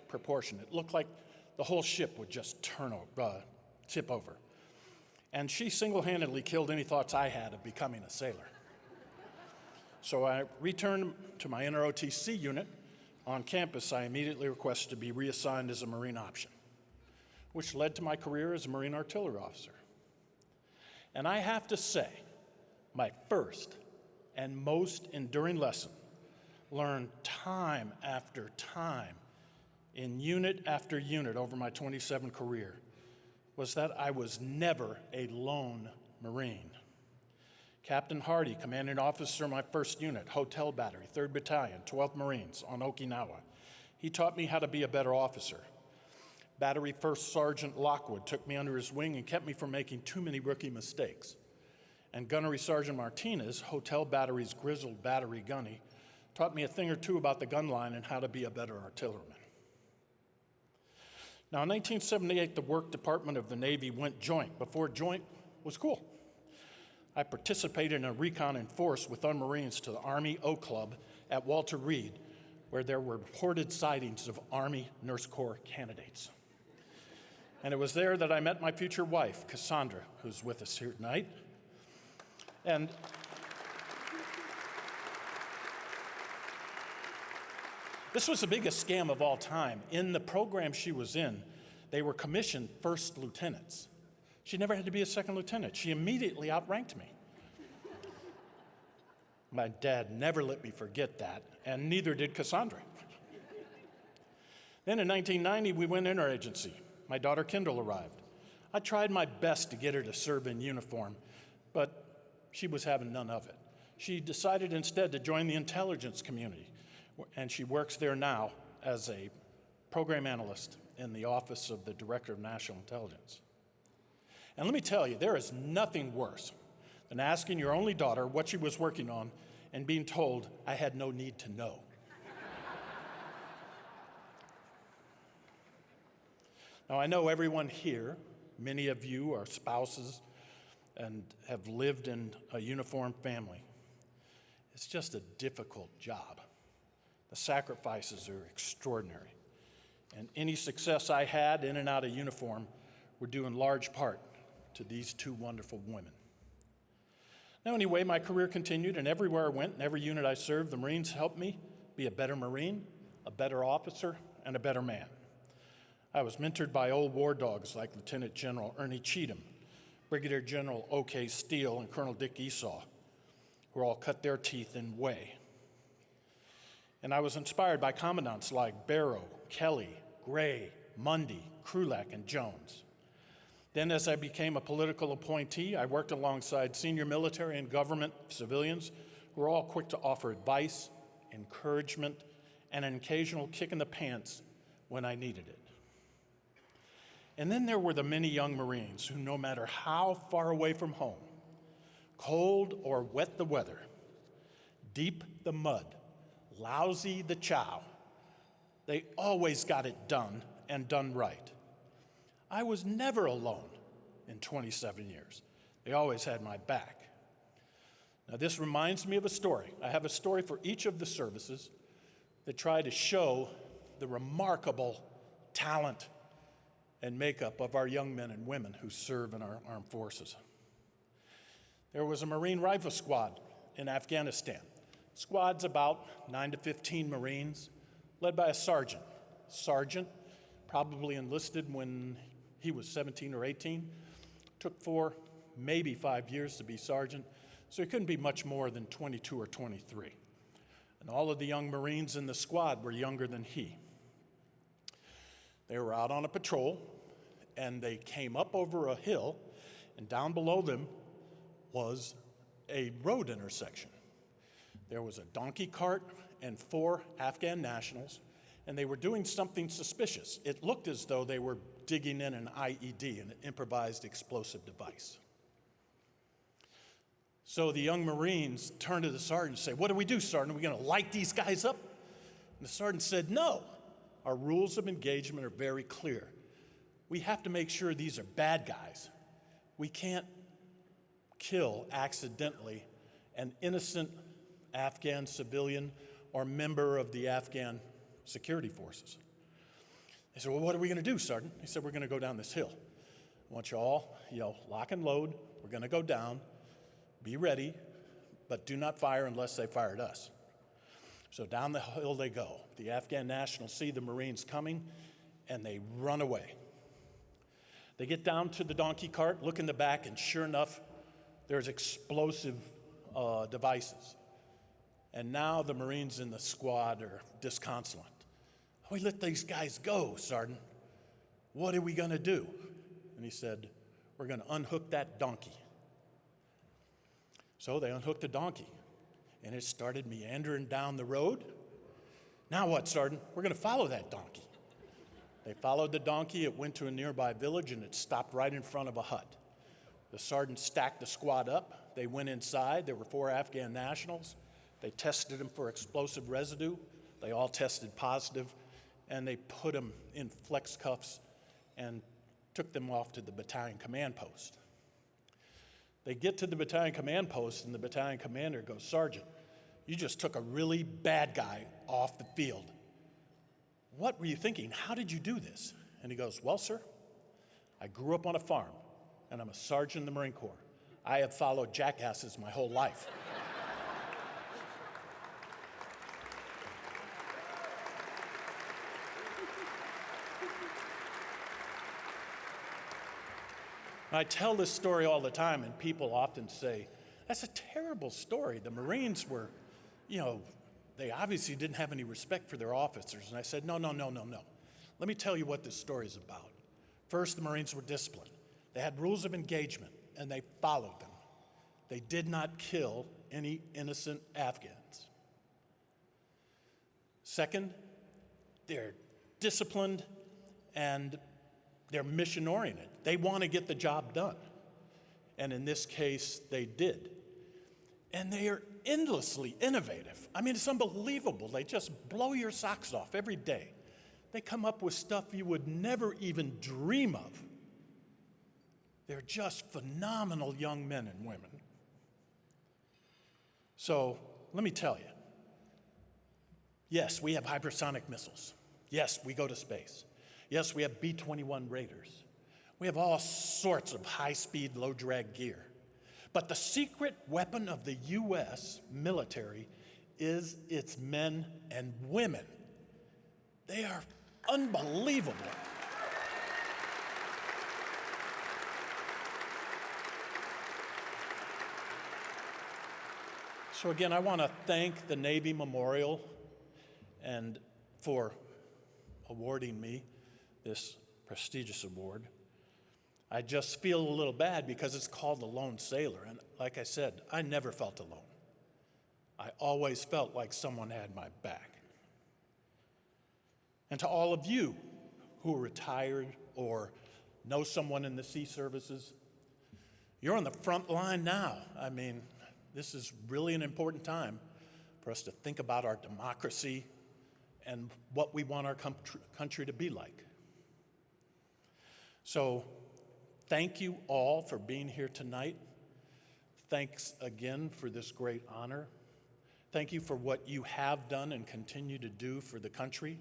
proportion. It looked like the whole ship would just tip over. And she single-handedly killed any thoughts I had of becoming a sailor. So I returned to my NROTC unit. On campus, I immediately requested to be reassigned as a Marine option, which led to my career as a Marine artillery officer. And I have to say, my first and most enduring lesson, learned time after time in unit after unit over my 27 career, was that I was never a lone Marine. Captain Hardy, commanding officer of my first unit, Hotel Battery, 3rd Battalion, 12th Marines on Okinawa. He taught me how to be a better officer. Battery First Sergeant Lockwood took me under his wing and kept me from making too many rookie mistakes. And Gunnery Sergeant Martinez, Hotel Battery's grizzled battery gunny, taught me a thing or two about the gun line and how to be a better artilleryman. Now, in 1978, the work department of the Navy went joint before joint was cool. I participated in a recon in force with Marines to the Army O Club at Walter Reed, where there were reported sightings of Army Nurse Corps candidates. And it was there that I met my future wife, Cassandra, who's with us here tonight. And this was the biggest scam of all time. In the program she was in, they were commissioned first lieutenants. She never had to be a second lieutenant. She immediately outranked me. My dad never let me forget that, and neither did Cassandra. Then in 1990, we went interagency. My daughter Kendall arrived. I tried my best to get her to serve in uniform, but she was having none of it. She decided instead to join the intelligence community, and she works there now as a program analyst in the Office of the Director of National Intelligence. And let me tell you, there is nothing worse than asking your only daughter what she was working on and being told, I had no need to know. Now, I know everyone here, many of you are spouses and have lived in a uniformed family. It's just a difficult job. The sacrifices are extraordinary. And any success I had in and out of uniform were due in large part to these two wonderful women. Now, anyway, my career continued, and everywhere I went, in every unit I served, the Marines helped me be a better Marine, a better officer, and a better man. I was mentored by old war dogs like Lieutenant General Ernie Cheatham, Brigadier General O.K. Steele, and Colonel Dick Esau, who all cut their teeth in way. And I was inspired by commandants like Barrow, Kelly, Gray, Mundy, Krulak, and Jones. Then as I became a political appointee, I worked alongside senior military and government civilians who were all quick to offer advice, encouragement, and an occasional kick in the pants when I needed it. And then there were the many young Marines who, no matter how far away from home, cold or wet the weather, deep the mud, lousy the chow, they always got it done and done right. I was never alone in 27 years. They always had my back. Now, this reminds me of a story. I have a story for each of the services that try to show the remarkable talent and makeup of our young men and women who serve in our armed forces. There was a Marine Rifle Squad in Afghanistan. Squad's about 9 to 15 Marines, led by a sergeant. Sergeant, probably enlisted when he was 17 or 18, took 4, maybe 5 years to be sergeant, so he couldn't be much more than 22 or 23. And all of the young Marines in the squad were younger than he. They were out on a patrol, and they came up over a hill, and down below them was a road intersection. There was a donkey cart and 4 Afghan nationals, and they were doing something suspicious. It looked as though they were digging in an IED, an improvised explosive device. So the young Marines turned to the sergeant and said, "What do we do, Sergeant? Are we going to light these guys up?" And the sergeant said, "No. Our rules of engagement are very clear. We have to make sure these are bad guys. We can't kill accidentally an innocent Afghan civilian or member of the Afghan security forces." They said, "Well, what are we going to do, Sergeant?" He said, "We're going to go down this hill. I want you all, lock and load. We're going to go down. Be ready, but do not fire unless they fire at us." So down the hill they go. The Afghan nationals see the Marines coming, and they run away. They get down to the donkey cart, look in the back, and sure enough, there's explosive devices. And now the Marines in the squad are disconsolate. "We let these guys go, Sergeant. What are we going to do?" And he said, "We're going to unhook that donkey." So they unhooked the donkey, and it started meandering down the road. "Now what, Sergeant?" "We're going to follow that donkey." They followed the donkey. It went to a nearby village, and it stopped right in front of a hut. The sergeant stacked the squad up. They went inside. There were 4 Afghan nationals. They tested them for explosive residue. They all tested positive, and they put them in flex cuffs and took them off to the battalion command post. They get to the battalion command post, and the battalion commander goes, "Sergeant, you just took a really bad guy off the field. What were you thinking? How did you do this?" And he goes, "Well, sir, I grew up on a farm, and I'm a sergeant in the Marine Corps. I have followed jackasses my whole life." I tell this story all the time, and people often say, "That's a terrible story. The Marines were, they obviously didn't have any respect for their officers." And I said, No. Let me tell you what this story is about. First, the Marines were disciplined. They had rules of engagement, and they followed them. They did not kill any innocent Afghans. Second, they're disciplined, and they're mission-oriented. They want to get the job done. And in this case, they did. And they are endlessly innovative. I mean, it's unbelievable. They just blow your socks off every day. They come up with stuff you would never even dream of. They're just phenomenal young men and women. So let me tell you, yes, we have hypersonic missiles. Yes, we go to space. Yes, we have B-21 Raiders. We have all sorts of high-speed, low-drag gear. But the secret weapon of the U.S. military is its men and women. They are unbelievable. So again, I want to thank the Navy Memorial and for awarding me this prestigious award. I just feel a little bad because it's called the Lone Sailor, and like I said, I never felt alone. I always felt like someone had my back. And to all of you who are retired or know someone in the sea services, you're on the front line now. I mean, this is really an important time for us to think about our democracy and what we want our country to be like. So, thank you all for being here tonight. Thanks again for this great honor. Thank you for what you have done and continue to do for the country.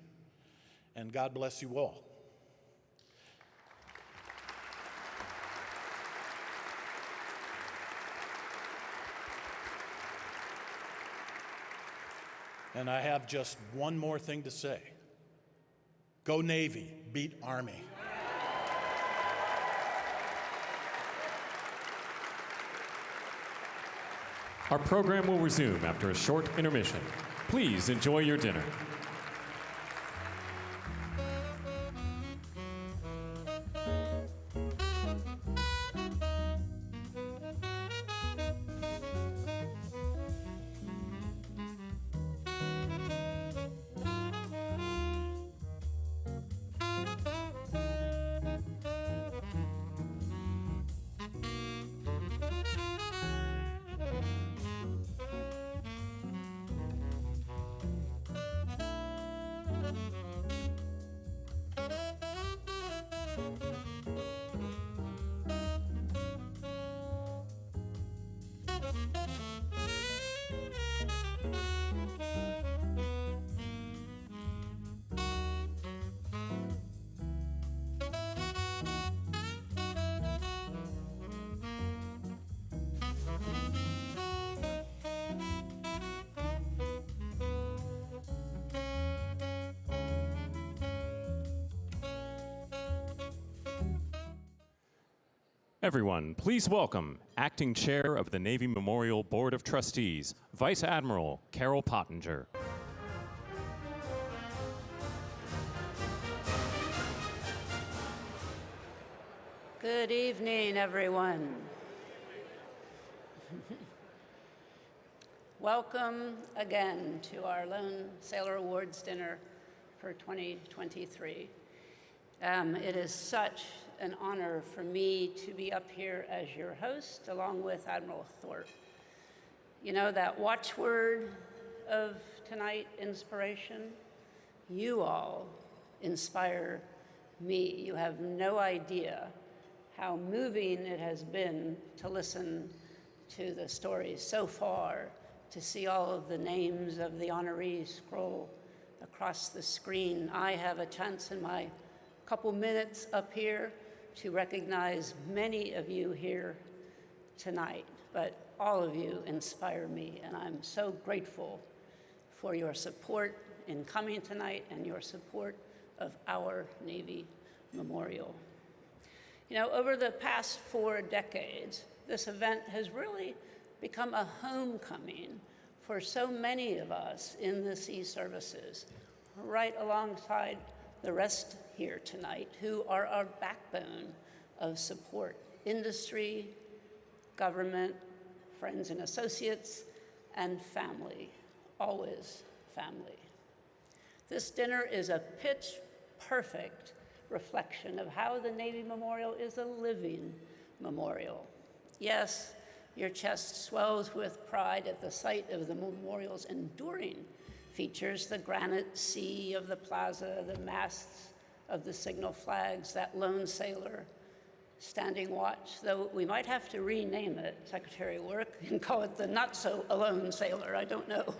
And God bless you all. And I have just one more thing to say. Go Navy, beat Army. Our program will resume after a short intermission. Please enjoy your dinner. Everyone, please welcome Acting Chair of the Navy Memorial Board of Trustees, Vice Admiral Carol Pottinger. Good evening, everyone. Welcome again to our Lone Sailor Awards dinner for 2023. It is such an honor for me to be up here as your host, along with Admiral Thorpe. You know that watchword of tonight, inspiration? You all inspire me. You have no idea how moving it has been to listen to the stories so far, to see all of the names of the honorees scroll across the screen. I have a chance in my couple minutes up here to recognize many of you here tonight, but all of you inspire me, and I'm so grateful for your support in coming tonight and your support of our Navy Memorial. You know, over the past 4 decades, this event has really become a homecoming for so many of us in the sea services, right alongside the rest here tonight, who are our backbone of support: industry, government, friends and associates, and family, always family. This dinner is a pitch-perfect reflection of how the Navy Memorial is a living memorial. Yes, your chest swells with pride at the sight of the memorial's enduring features: the granite sea of the plaza, the masts of the signal flags, that lone sailor standing watch, though we might have to rename it, Secretary of Work, and call it the not-so-alone sailor, I don't know.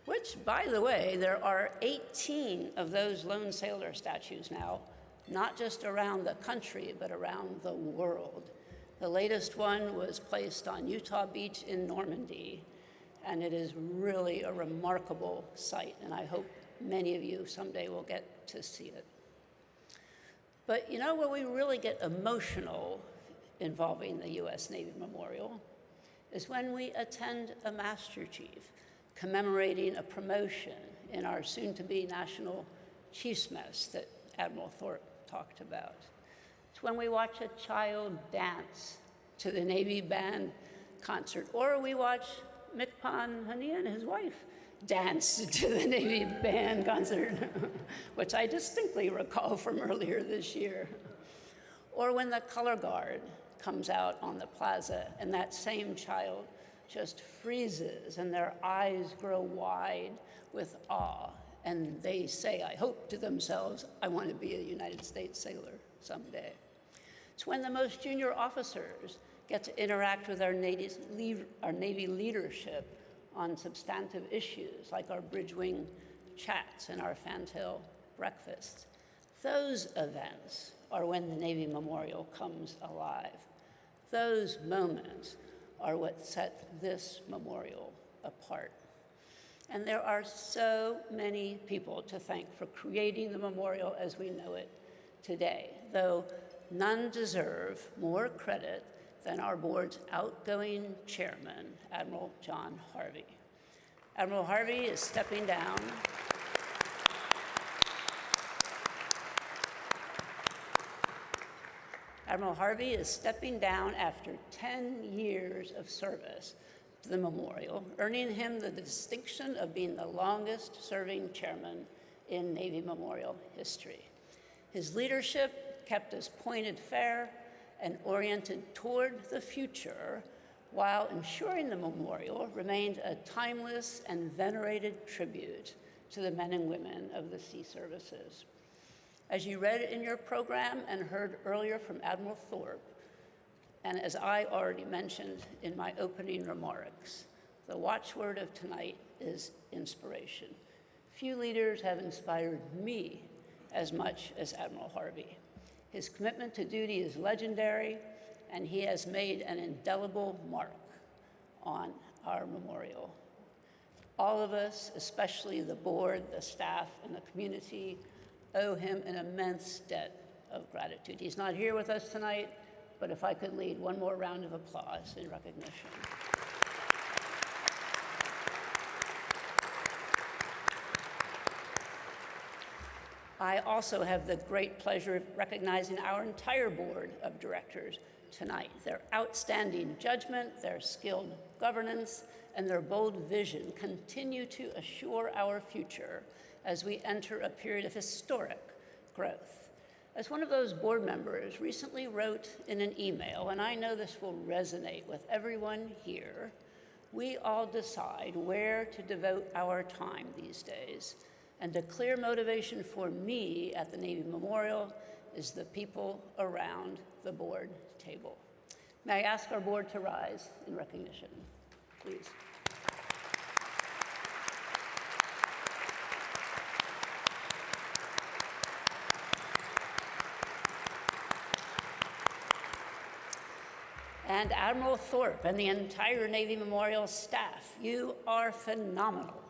Which, by the way, there are 18 of those lone sailor statues now, not just around the country, but around the world. The latest one was placed on Utah Beach in Normandy, and it is really a remarkable sight, and I hope many of you someday will get to see it. But you know where we really get emotional involving the U.S. Navy Memorial is when we attend a Master Chief commemorating a promotion in our soon-to-be National Chiefs Mess that Admiral Thorpe talked about. It's when we watch a child dance to the Navy band concert, or we watch Mikpan Hania and his wife dance to the Navy band concert, which I distinctly recall from earlier this year. Or when the color guard comes out on the plaza and that same child just freezes and their eyes grow wide with awe and they say, I hope to themselves, I want to be a United States sailor someday. It's when the most junior officers get to interact with our Navy leadership on substantive issues like our Bridgewing chats and our fantail breakfasts. Those events are when the Navy Memorial comes alive. Those moments are what set this memorial apart. And there are so many people to thank for creating the memorial as we know it today, though none deserve more credit than our board's outgoing chairman, Admiral John Harvey. Admiral Harvey is stepping down. Admiral Harvey is stepping down after 10 years of service to the memorial, earning him the distinction of being the longest-serving chairman in Navy memorial history. His leadership kept us pointed fair and oriented toward the future, while ensuring the memorial remained a timeless and venerated tribute to the men and women of the sea services. As you read in your program and heard earlier from Admiral Thorpe, and as I already mentioned in my opening remarks, the watchword of tonight is inspiration. Few leaders have inspired me as much as Admiral Harvey. His commitment to duty is legendary, and he has made an indelible mark on our memorial. All of us, especially the board, the staff, and the community, owe him an immense debt of gratitude. He's not here with us tonight, but if I could lead one more round of applause in recognition. I also have the great pleasure of recognizing our entire board of directors tonight. Their outstanding judgment, their skilled governance, and their bold vision continue to assure our future as we enter a period of historic growth. As one of those board members recently wrote in an email, and I know this will resonate with everyone here, we all decide where to devote our time these days. And a clear motivation for me at the Navy Memorial is the people around the board table. May I ask our board to rise in recognition, please? And Admiral Thorpe and the entire Navy Memorial staff, you are phenomenal.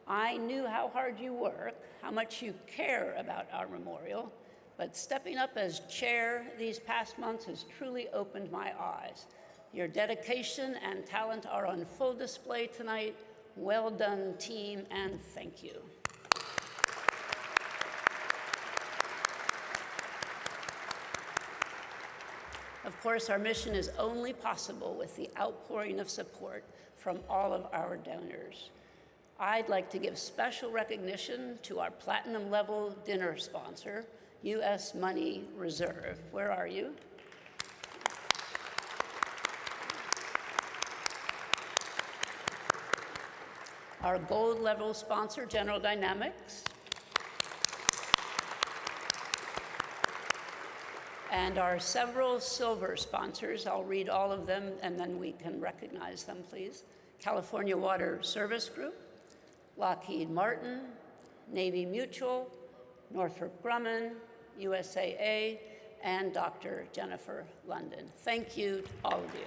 I knew how hard you work, how much you care about our memorial, but stepping up as chair these past months has truly opened my eyes. Your dedication and talent are on full display tonight. Well done, team, and thank you. Of course, our mission is only possible with the outpouring of support from all of our donors. I'd like to give special recognition to our platinum level dinner sponsor, U.S. Money Reserve. Where are you? Our gold level sponsor, General Dynamics. And our several silver sponsors, I'll read all of them and then we can recognize them, please. California Water Service Group, Lockheed Martin, Navy Mutual, Northrop Grumman, USAA, and Dr. Jennifer London. Thank you, all of you.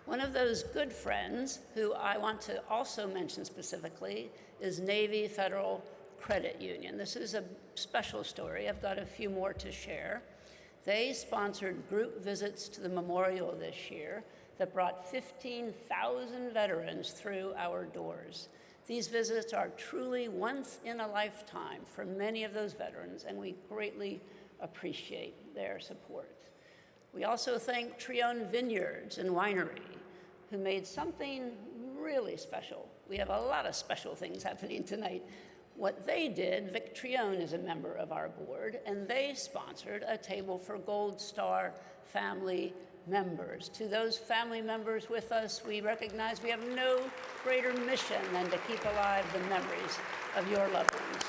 One of those good friends who I want to also mention specifically is Navy Federal Credit Union. This is a special story. I've got a few more to share. They sponsored group visits to the memorial this year that brought 15,000 veterans through our doors. These visits are truly once in a lifetime for many of those veterans, and we greatly appreciate their support. We also thank Trione Vineyards and Winery, who made something really special. We have a lot of special things happening tonight. What they did, Vic Trione is a member of our board, and they sponsored a table for Gold Star family members. To those family members with us, we recognize we have no greater mission than to keep alive the memories of your loved ones.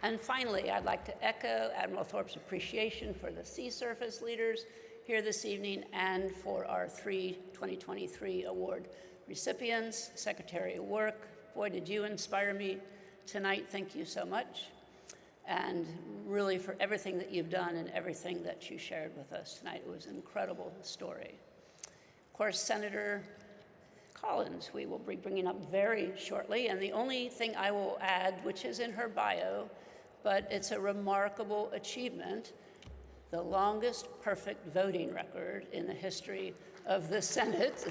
And finally, I'd like to echo Admiral Thorpe's appreciation for the sea surface leaders here this evening and for our 3 2023 award recipients. Secretary of Work, boy, did you inspire me tonight. Thank you so much. And really for everything that you've done and everything that you shared with us tonight. It was an incredible story. Of course, Senator Collins, we will be bringing up very shortly. And the only thing I will add, which is in her bio, but it's a remarkable achievement, the longest perfect voting record in the history of the Senate.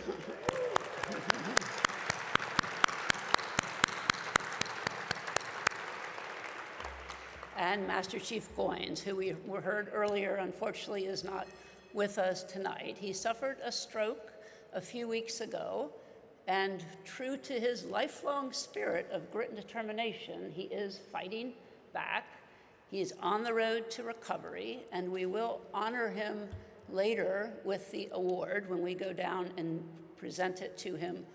And Master Chief Goins, who we heard earlier, unfortunately is not with us tonight. He suffered a stroke a few weeks ago, and true to his lifelong spirit of grit and determination, he is fighting back. He's on the road to recovery, and we will honor him later with the award when we go down and present it to him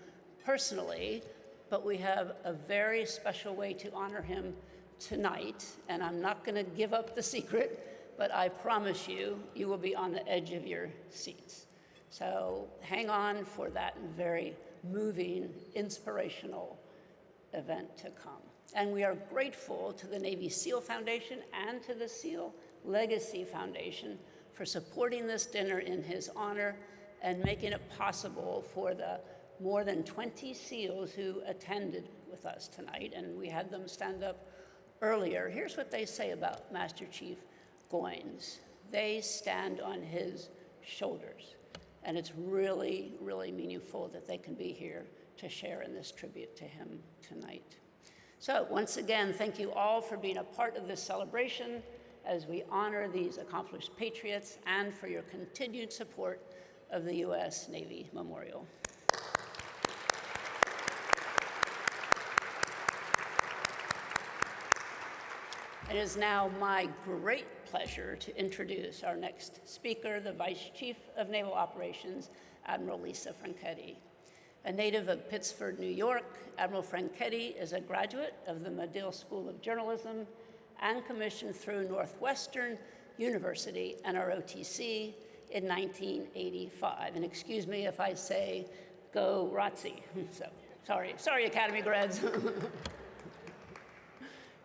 personally. But we have a very special way to honor him tonight, and I'm not going to give up the secret, but I promise you, you will be on the edge of your seats. So hang on for that very moving, inspirational event to come. And we are grateful to the Navy SEAL Foundation and to the SEAL Legacy Foundation for supporting this dinner in his honor and making it possible for the more than 20 SEALs who attended with us tonight, and we had them stand up earlier. Here's what they say about Master Chief Goins. They stand on his shoulders, and it's really, really meaningful that they can be here to share in this tribute to him tonight. So once again, thank you all for being a part of this celebration as we honor these accomplished patriots and for your continued support of the U.S. Navy Memorial. It is now my great pleasure to introduce our next speaker, the Vice Chief of Naval Operations, Admiral Lisa Franchetti. A native of Pittsford, New York, Admiral Franchetti is a graduate of the Medill School of Journalism and commissioned through Northwestern University, NROTC, in 1985. And excuse me if I say, go ROTC. So, sorry Academy grads.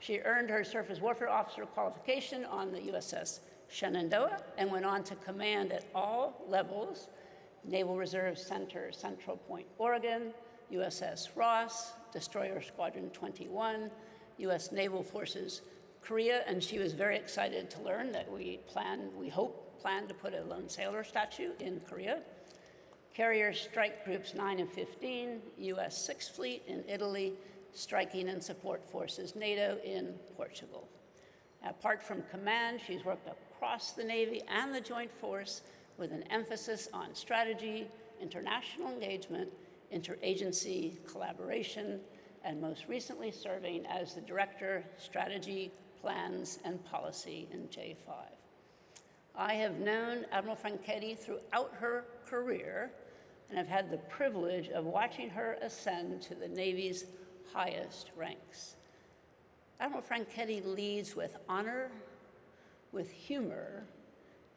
She earned her Surface Warfare Officer qualification on the USS Shenandoah and went on to command at all levels: Naval Reserve Center, Central Point, Oregon, USS Ross, Destroyer Squadron 21, U.S. Naval Forces Korea, and she was very excited to learn that we plan to put a lone sailor statue in Korea. Carrier Strike Groups 9 and 15, U.S. 6th Fleet in Italy, Striking and Support Forces NATO in Portugal. Apart from command, she's worked across the Navy and the Joint Force with an emphasis on strategy, international engagement, interagency collaboration, and most recently serving as the Director, Strategy, Plans, and Policy in J5. I have known Admiral Franchetti throughout her career and have had the privilege of watching her ascend to the Navy's highest ranks. Admiral Franchetti leads with honor, with humor,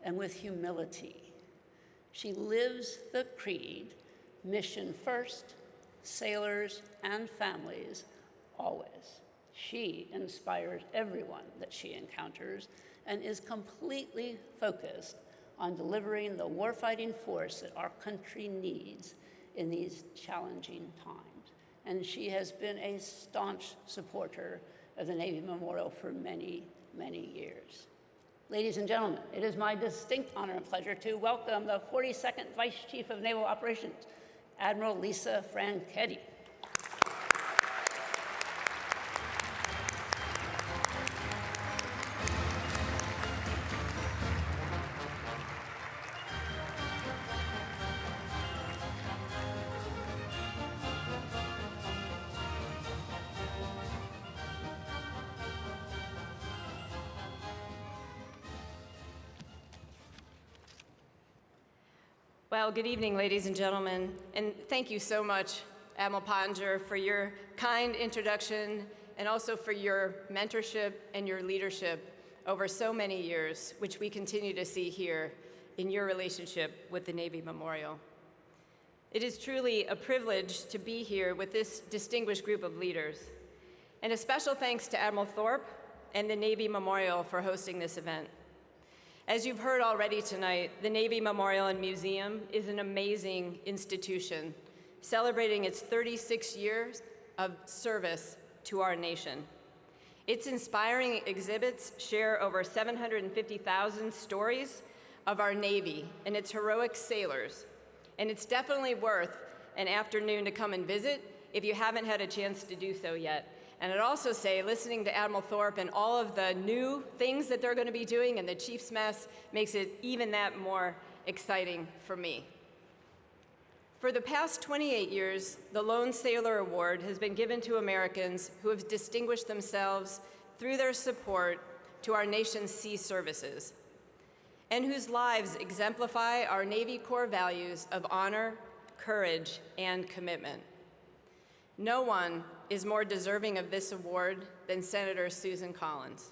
and with humility. She lives the creed, mission first, sailors and families always. She inspires everyone that she encounters and is completely focused on delivering the warfighting force that our country needs in these challenging times. and she has been a staunch supporter of the Navy Memorial for many, many years. Ladies and gentlemen, it is my distinct honor and pleasure to welcome the 42nd Vice Chief of Naval Operations, Admiral Lisa Franchetti. Well, good evening, ladies and gentlemen, and thank you so much, Admiral Pottinger, for your kind introduction and also for your mentorship and your leadership over so many years, which we continue to see here in your relationship with the Navy Memorial. It is truly a privilege to be here with this distinguished group of leaders, and a special thanks to Admiral Thorpe and the Navy Memorial for hosting this event. As you've heard already tonight, the Navy Memorial and Museum is an amazing institution, celebrating its 36 years of service to our nation. Its inspiring exhibits share over 750,000 stories of our Navy and its heroic sailors, and it's definitely worth an afternoon to come and visit if you haven't had a chance to do so yet. And I'd also say, listening to Admiral Thorpe and all of the new things that they're going to be doing in the Chief's Mess makes it even that more exciting for me. For the past 28 years, the Lone Sailor Award has been given to Americans who have distinguished themselves through their support to our nation's sea services, and whose lives exemplify our Navy core values of honor, courage, and commitment. No one is more deserving of this award than Senator Susan Collins.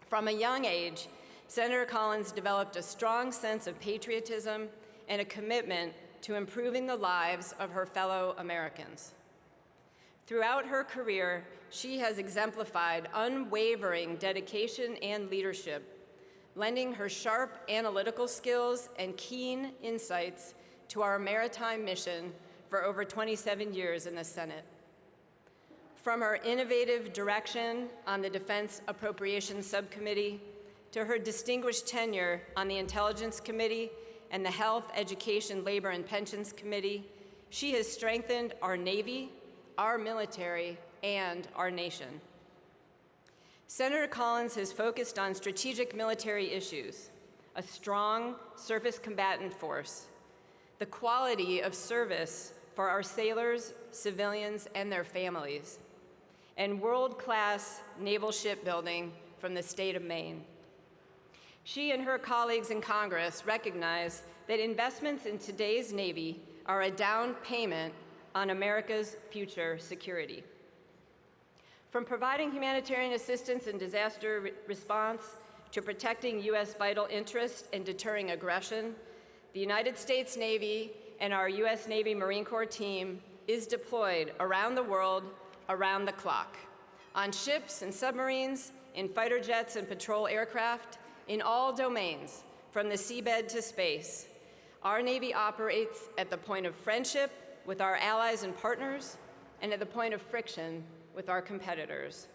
From a young age, Senator Collins developed a strong sense of patriotism and a commitment to improving the lives of her fellow Americans. Throughout her career, she has exemplified unwavering dedication and leadership, lending her sharp analytical skills and keen insights to our maritime mission for over 27 years in the Senate. From her innovative direction on the Defense Appropriations Subcommittee to her distinguished tenure on the Intelligence Committee and the Health, Education, Labor, and Pensions Committee, she has strengthened our Navy, our military, and our nation. Senator Collins has focused on strategic military issues, a strong surface combatant force, the quality of service for our sailors, civilians, and their families, and world-class naval shipbuilding from the state of Maine. She and her colleagues in Congress recognize that investments in today's Navy are a down payment on America's future security. From providing humanitarian assistance and disaster response to protecting U.S. vital interests and deterring aggression, the United States Navy and our U.S. Navy Marine Corps team is deployed around the world, around the clock, on ships and submarines, in fighter jets and patrol aircraft, in all domains, from the seabed to space. Our Navy operates at the point of friendship with our allies and partners, and at the point of friction with our competitors.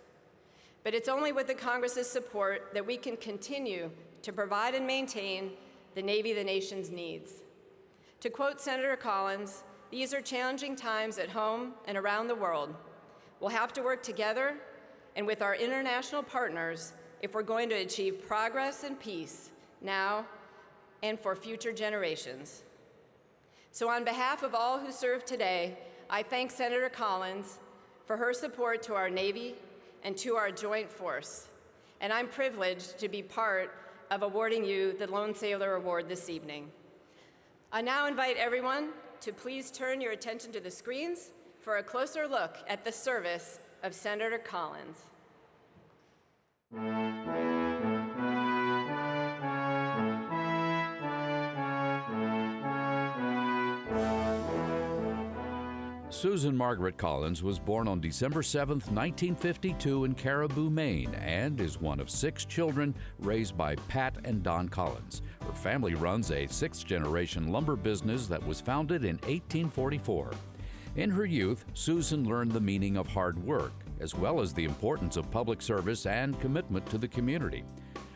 But it's only with the Congress's support that we can continue to provide and maintain the Navy the nation's needs. To quote Senator Collins, these are challenging times at home and around the world. We'll have to work together and with our international partners if we're going to achieve progress and peace now and for future generations. So on behalf of all who serve today, I thank Senator Collins for her support to our Navy and to our joint force. And I'm privileged to be part of awarding you the Lone Sailor Award this evening. I now invite everyone to please turn your attention to the screens for a closer look at the service of Senator Collins. Susan Margaret Collins was born on December 7, 1952 in Caribou, Maine, and is one of 6 children raised by Pat and Don Collins. Her family runs a 6th-generation lumber business that was founded in 1844. In her youth, Susan learned the meaning of hard work, as well as the importance of public service and commitment to the community.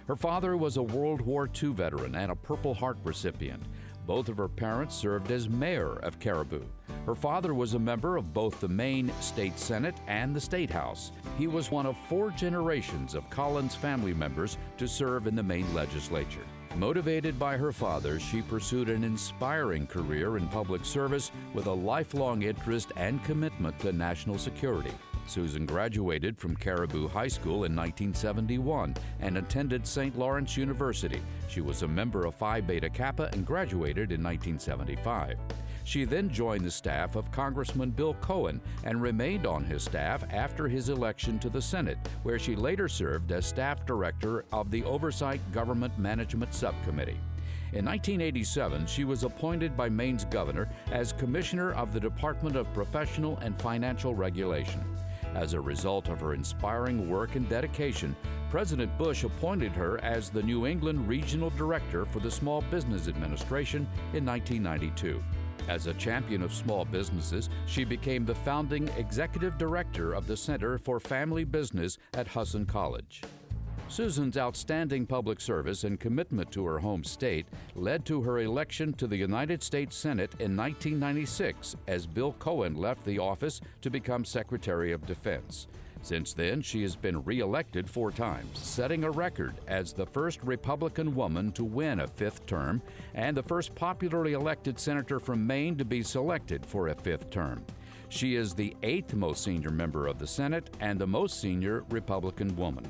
Her father was a World War II veteran and a Purple Heart recipient. Both of her parents served as mayor of Caribou. Her father was a member of both the Maine State Senate and the State House. He was one of 4 generations of Collins family members to serve in the Maine legislature. Motivated by her father, she pursued an inspiring career in public service with a lifelong interest and commitment to national security. Susan graduated from Caribou High School in 1971 and attended St. Lawrence University. She was a member of Phi Beta Kappa and graduated in 1975. She then joined the staff of Congressman Bill Cohen and remained on his staff after his election to the Senate, where she later served as staff director of the Oversight Government Management Subcommittee. In 1987, she was appointed by Maine's governor as Commissioner of the Department of Professional and Financial Regulation. As a result of her inspiring work and dedication, President Bush appointed her as the New England Regional Director for the Small Business Administration in 1992. As a champion of small businesses, she became the founding executive director of the Center for Family Business at Husson College. Susan's outstanding public service and commitment to her home state led to her election to the United States Senate in 1996 as Bill Cohen left the office to become Secretary of Defense. Since then, she has been re-elected 4 times, setting a record as the first Republican woman to win a 5th term and the first popularly elected senator from Maine to be selected for a 5th term. She is the 8th most senior member of the Senate and the most senior Republican woman.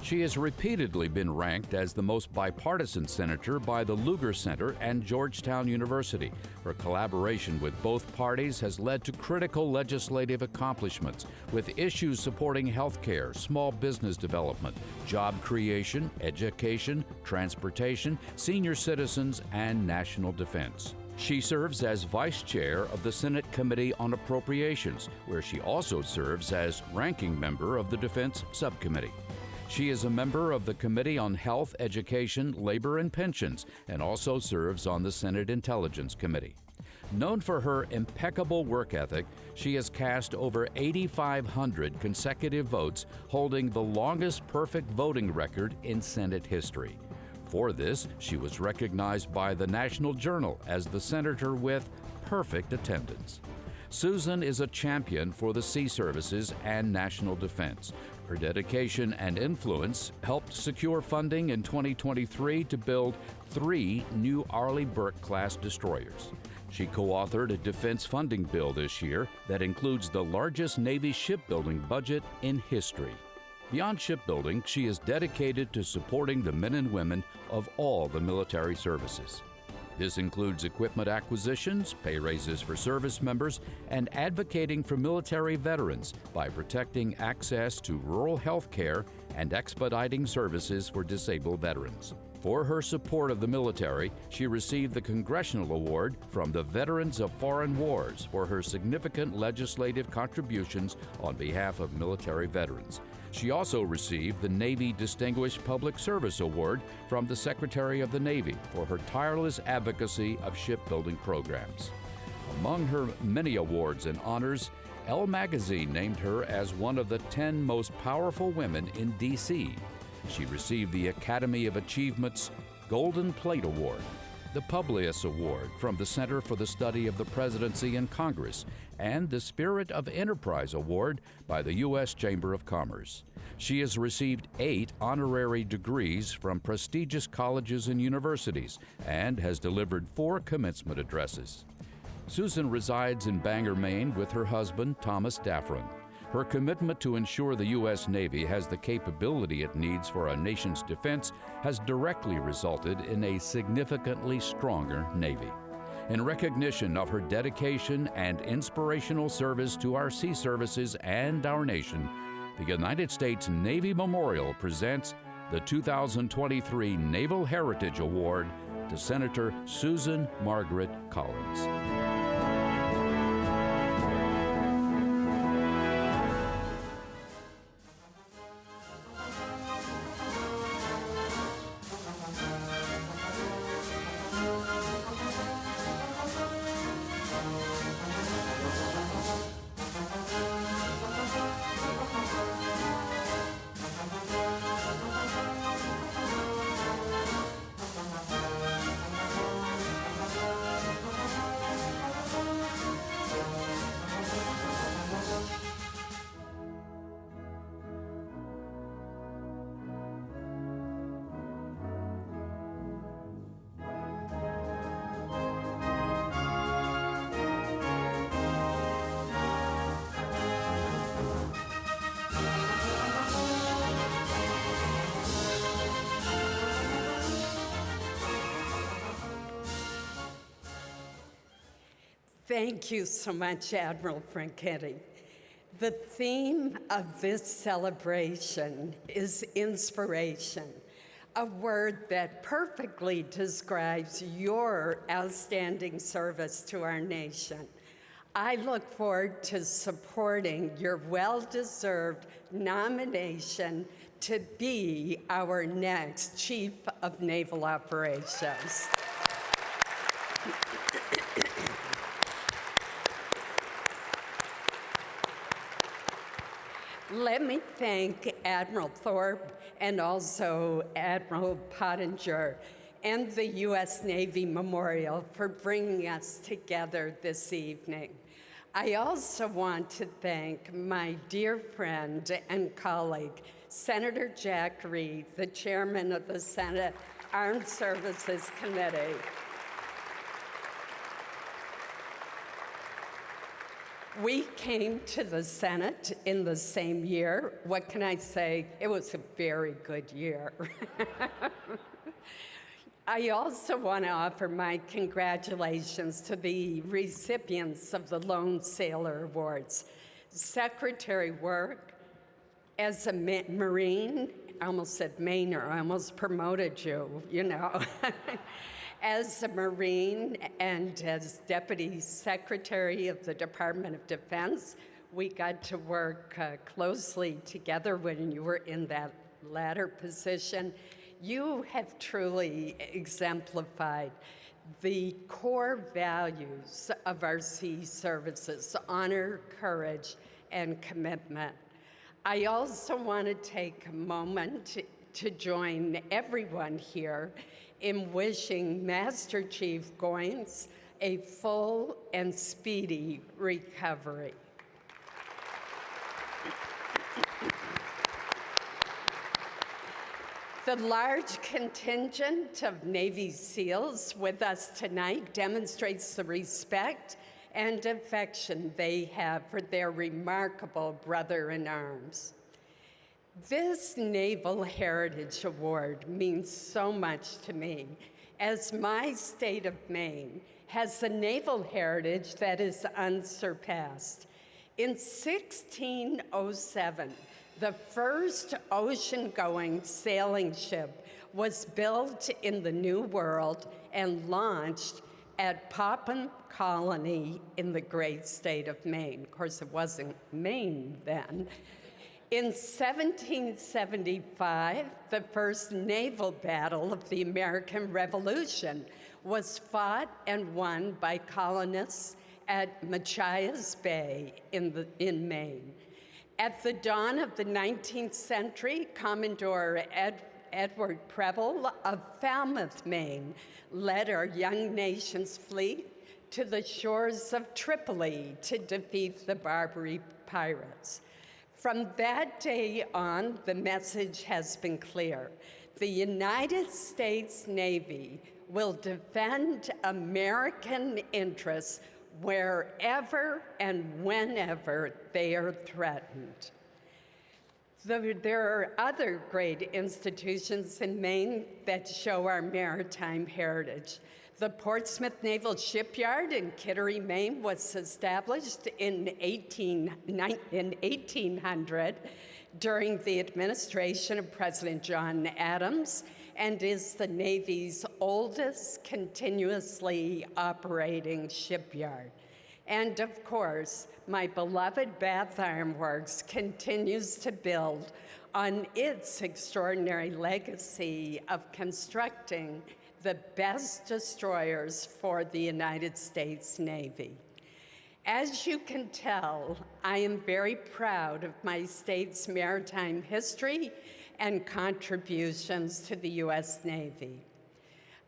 She has repeatedly been ranked as the most bipartisan senator by the Lugar Center and Georgetown University. Her collaboration with both parties has led to critical legislative accomplishments with issues supporting health care, small business development, job creation, education, transportation, senior citizens, and national defense. She serves as Vice Chair of the Senate Committee on Appropriations, where she also serves as ranking member of the Defense Subcommittee. She is a member of the Committee on Health, Education, Labor, and Pensions, and also serves on the Senate Intelligence Committee. Known for her impeccable work ethic, she has cast over 8,500 consecutive votes, holding the longest perfect voting record in Senate history. For this, she was recognized by the National Journal as the senator with perfect attendance. Susan is a champion for the sea services and national defense. Her dedication and influence helped secure funding in 2023 to build 3 new Arleigh Burke-class destroyers. She co-authored a defense funding bill this year that includes the largest Navy shipbuilding budget in history. Beyond shipbuilding, she is dedicated to supporting the men and women of all the military services. This includes equipment acquisitions, pay raises for service members, and advocating for military veterans by protecting access to rural health care and expediting services for disabled veterans. For her support of the military, she received the Congressional Award from the Veterans of Foreign Wars for her significant legislative contributions on behalf of military veterans. She also received the Navy Distinguished Public Service Award from the Secretary of the Navy for her tireless advocacy of shipbuilding programs. Among her many awards and honors, Elle Magazine named her as one of the 10 most powerful women in D.C. She received the Academy of Achievement's Golden Plate Award, the Publius Award from the Center for the Study of the Presidency and Congress, and the Spirit of Enterprise Award by the U.S. Chamber of Commerce. She has received 8 honorary degrees from prestigious colleges and universities and has delivered 4 commencement addresses. Susan resides in Bangor, Maine with her husband, Thomas Daffron. Her commitment to ensure the U.S. Navy has the capability it needs for our nation's defense has directly resulted in a significantly stronger Navy. In recognition of her dedication and inspirational service to our sea services and our nation, the United States Navy Memorial presents the 2023 Naval Heritage Award to Senator Susan Margaret Collins. Thank you so much, Admiral Franchetti. The theme of this celebration is inspiration, a word that perfectly describes your outstanding service to our nation. I look forward to supporting your well-deserved nomination to be our next Chief of Naval Operations. Let me thank Admiral Thorpe and also Admiral Pottinger and the U.S. Navy Memorial for bringing us together this evening. I also want to thank my dear friend and colleague, Senator Jack Reed, the chairman of the Senate Armed Services Committee. We came to the Senate in the same year. What can I say? It was a very good year. I also want to offer my congratulations to the recipients of the Lone Sailor Awards. Secretary Work, as a Marine, I almost said Mainer, I almost promoted you, you know. As a Marine and as Deputy Secretary of the Department of Defense, we got to work closely together when you were in that latter position. You have truly exemplified the core values of our sea services: honor, courage, and commitment. I also want to take a moment to join everyone here in wishing Master Chief Goins a full and speedy recovery. The large contingent of Navy SEALs with us tonight demonstrates the respect and affection they have for their remarkable brother-in-arms. This Naval Heritage Award means so much to me, as my state of Maine has a naval heritage that is unsurpassed. In 1607, the first ocean-going sailing ship was built in the New World and launched at Popham Colony in the great state of Maine. Of course, it wasn't Maine then. In 1775, the first naval battle of the American Revolution was fought and won by colonists at Machias Bay in Maine. At the dawn of the 19th century, Commodore Edward Preble of Falmouth, Maine, led our young nation's fleet to the shores of Tripoli to defeat the Barbary pirates. From that day on, the message has been clear. The United States Navy will defend American interests wherever and whenever they are threatened. There are other great institutions in Maine that show our maritime heritage. The Portsmouth Naval Shipyard in Kittery, Maine was established in 1800 during the administration of President John Adams and is the Navy's oldest continuously operating shipyard. And of course, my beloved Bath Iron Works continues to build on its extraordinary legacy of constructing the best destroyers for the United States Navy. As you can tell, I am very proud of my state's maritime history and contributions to the U.S. Navy.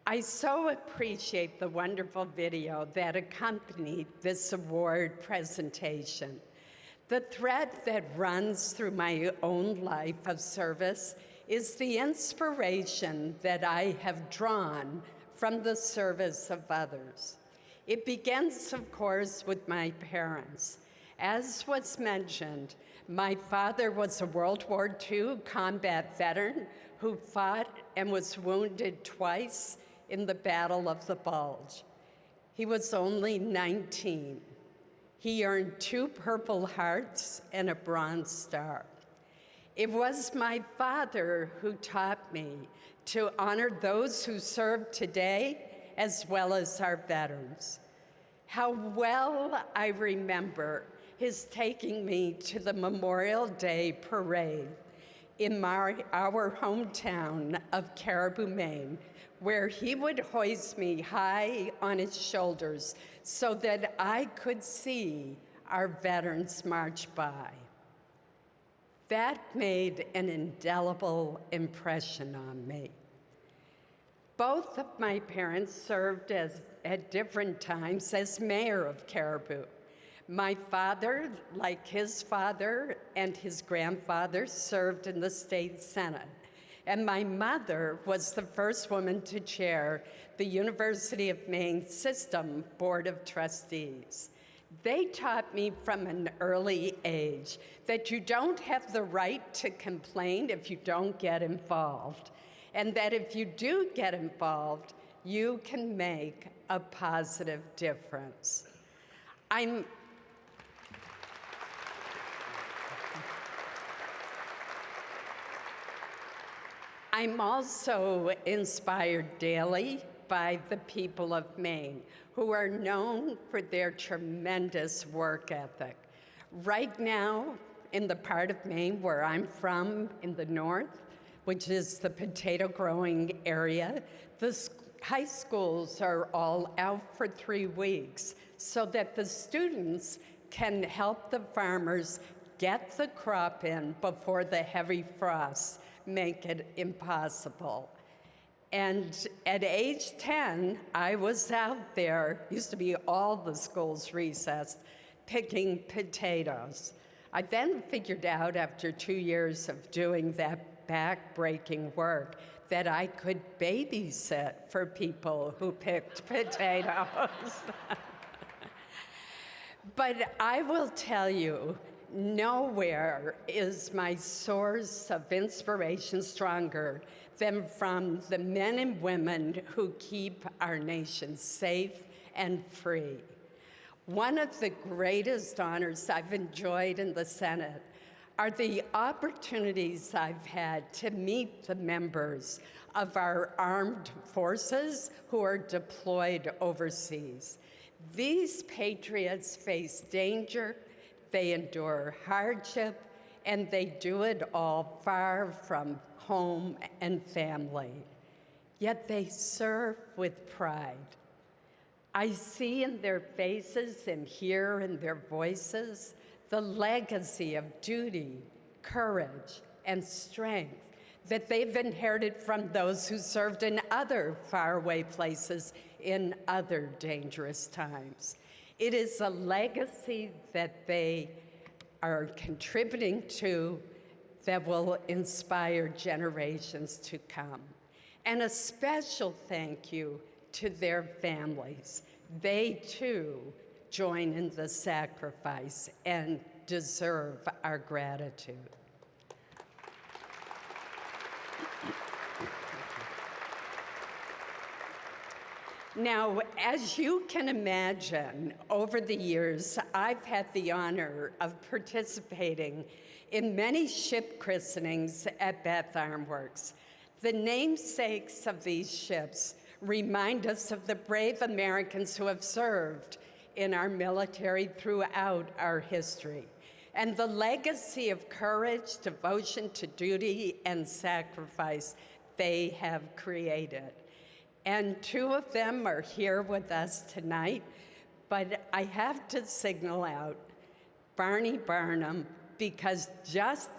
I so appreciate the wonderful video that accompanied this award presentation. The thread that runs through my own life of service is the inspiration that I have drawn from the service of others. It begins, of course, with my parents. As was mentioned, my father was a World War II combat veteran who fought and was wounded twice in the Battle of the Bulge. He was only 19. He earned 2 Purple Hearts and a Bronze Star. It was my father who taught me to honor those who serve today as well as our veterans. How well I remember his taking me to the Memorial Day parade in our hometown of Caribou, Maine, where he would hoist me high on his shoulders so that I could see our veterans march by. That made an indelible impression on me. Both of my parents served at different times as mayor of Caribou. My father, like his father and his grandfather, served in the state senate. And my mother was the first woman to chair the University of Maine System Board of Trustees. They taught me from an early age that you don't have the right to complain if you don't get involved, and that if you do get involved, you can make a positive difference. I'm also inspired daily by the people of Maine, who are known for their tremendous work ethic. Right now, in the part of Maine where I'm from, in the north, which is the potato growing area, the high schools are all out for 3 weeks so that the students can help the farmers get the crop in before the heavy frosts make it impossible. And at age 10, I was out there, used to be all the schools recessed, picking potatoes. I then figured out after 2 years of doing that back-breaking work that I could babysit for people who picked potatoes. But I will tell you, nowhere is my source of inspiration stronger than from the men and women who keep our nation safe and free. One of the greatest honors I've enjoyed in the Senate are the opportunities I've had to meet the members of our armed forces who are deployed overseas. These patriots face danger, they endure hardship, and they do it all far from home and family. Yet they serve with pride. I see in their faces and hear in their voices the legacy of duty, courage, and strength that they've inherited from those who served in other faraway places in other dangerous times. It is a legacy that they are contributing to that will inspire generations to come. And a special thank you to their families. They too join in the sacrifice and deserve our gratitude. Now, as you can imagine, over the years, I've had the honor of participating in many ship christenings at Bath Iron Works. The namesakes of these ships remind us of the brave Americans who have served in our military throughout our history, and the legacy of courage, devotion to duty, and sacrifice they have created. And 2 of them are here with us tonight, but I have to signal out Barney Barnum, because just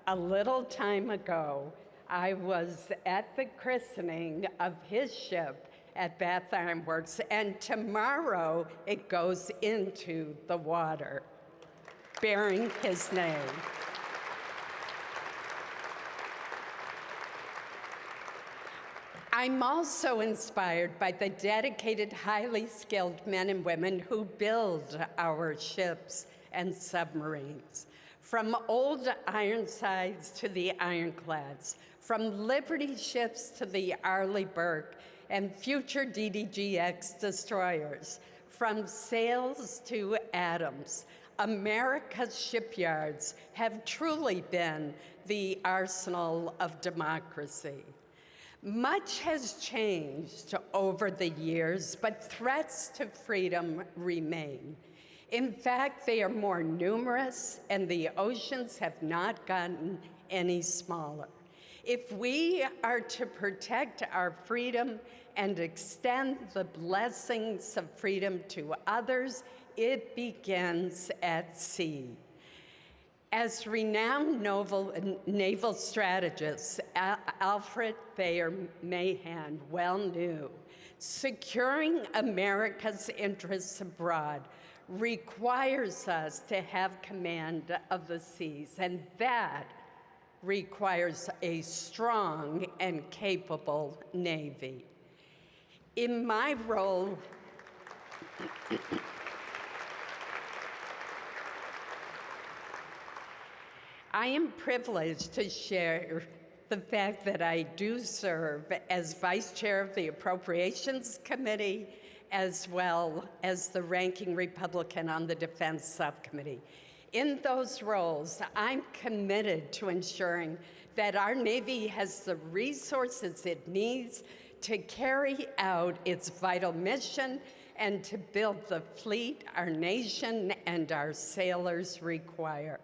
a little time ago, I was at the christening of his ship at Bath Iron Works, and tomorrow it goes into the water, bearing his name. I'm also inspired by the dedicated, highly skilled men and women who build our ships and submarines. from old Ironsides to the ironclads, from Liberty ships to the Arleigh Burke and future DDG-X destroyers, from Sales to Adams, America's shipyards have truly been the arsenal of democracy. Much has changed over the years, but threats to freedom remain. In fact, they are more numerous, and the oceans have not gotten any smaller. If we are to protect our freedom and extend the blessings of freedom to others, it begins at sea. As renowned naval strategist Alfred Thayer Mahan well knew, securing America's interests abroad requires us to have command of the seas, and that requires a strong and capable Navy. In my role, I am privileged to share the fact that I do serve as Vice Chair of the Appropriations Committee, as well as the ranking Republican on the Defense Subcommittee. In those roles, I'm committed to ensuring that our Navy has the resources it needs to carry out its vital mission and to build the fleet our nation and our sailors require.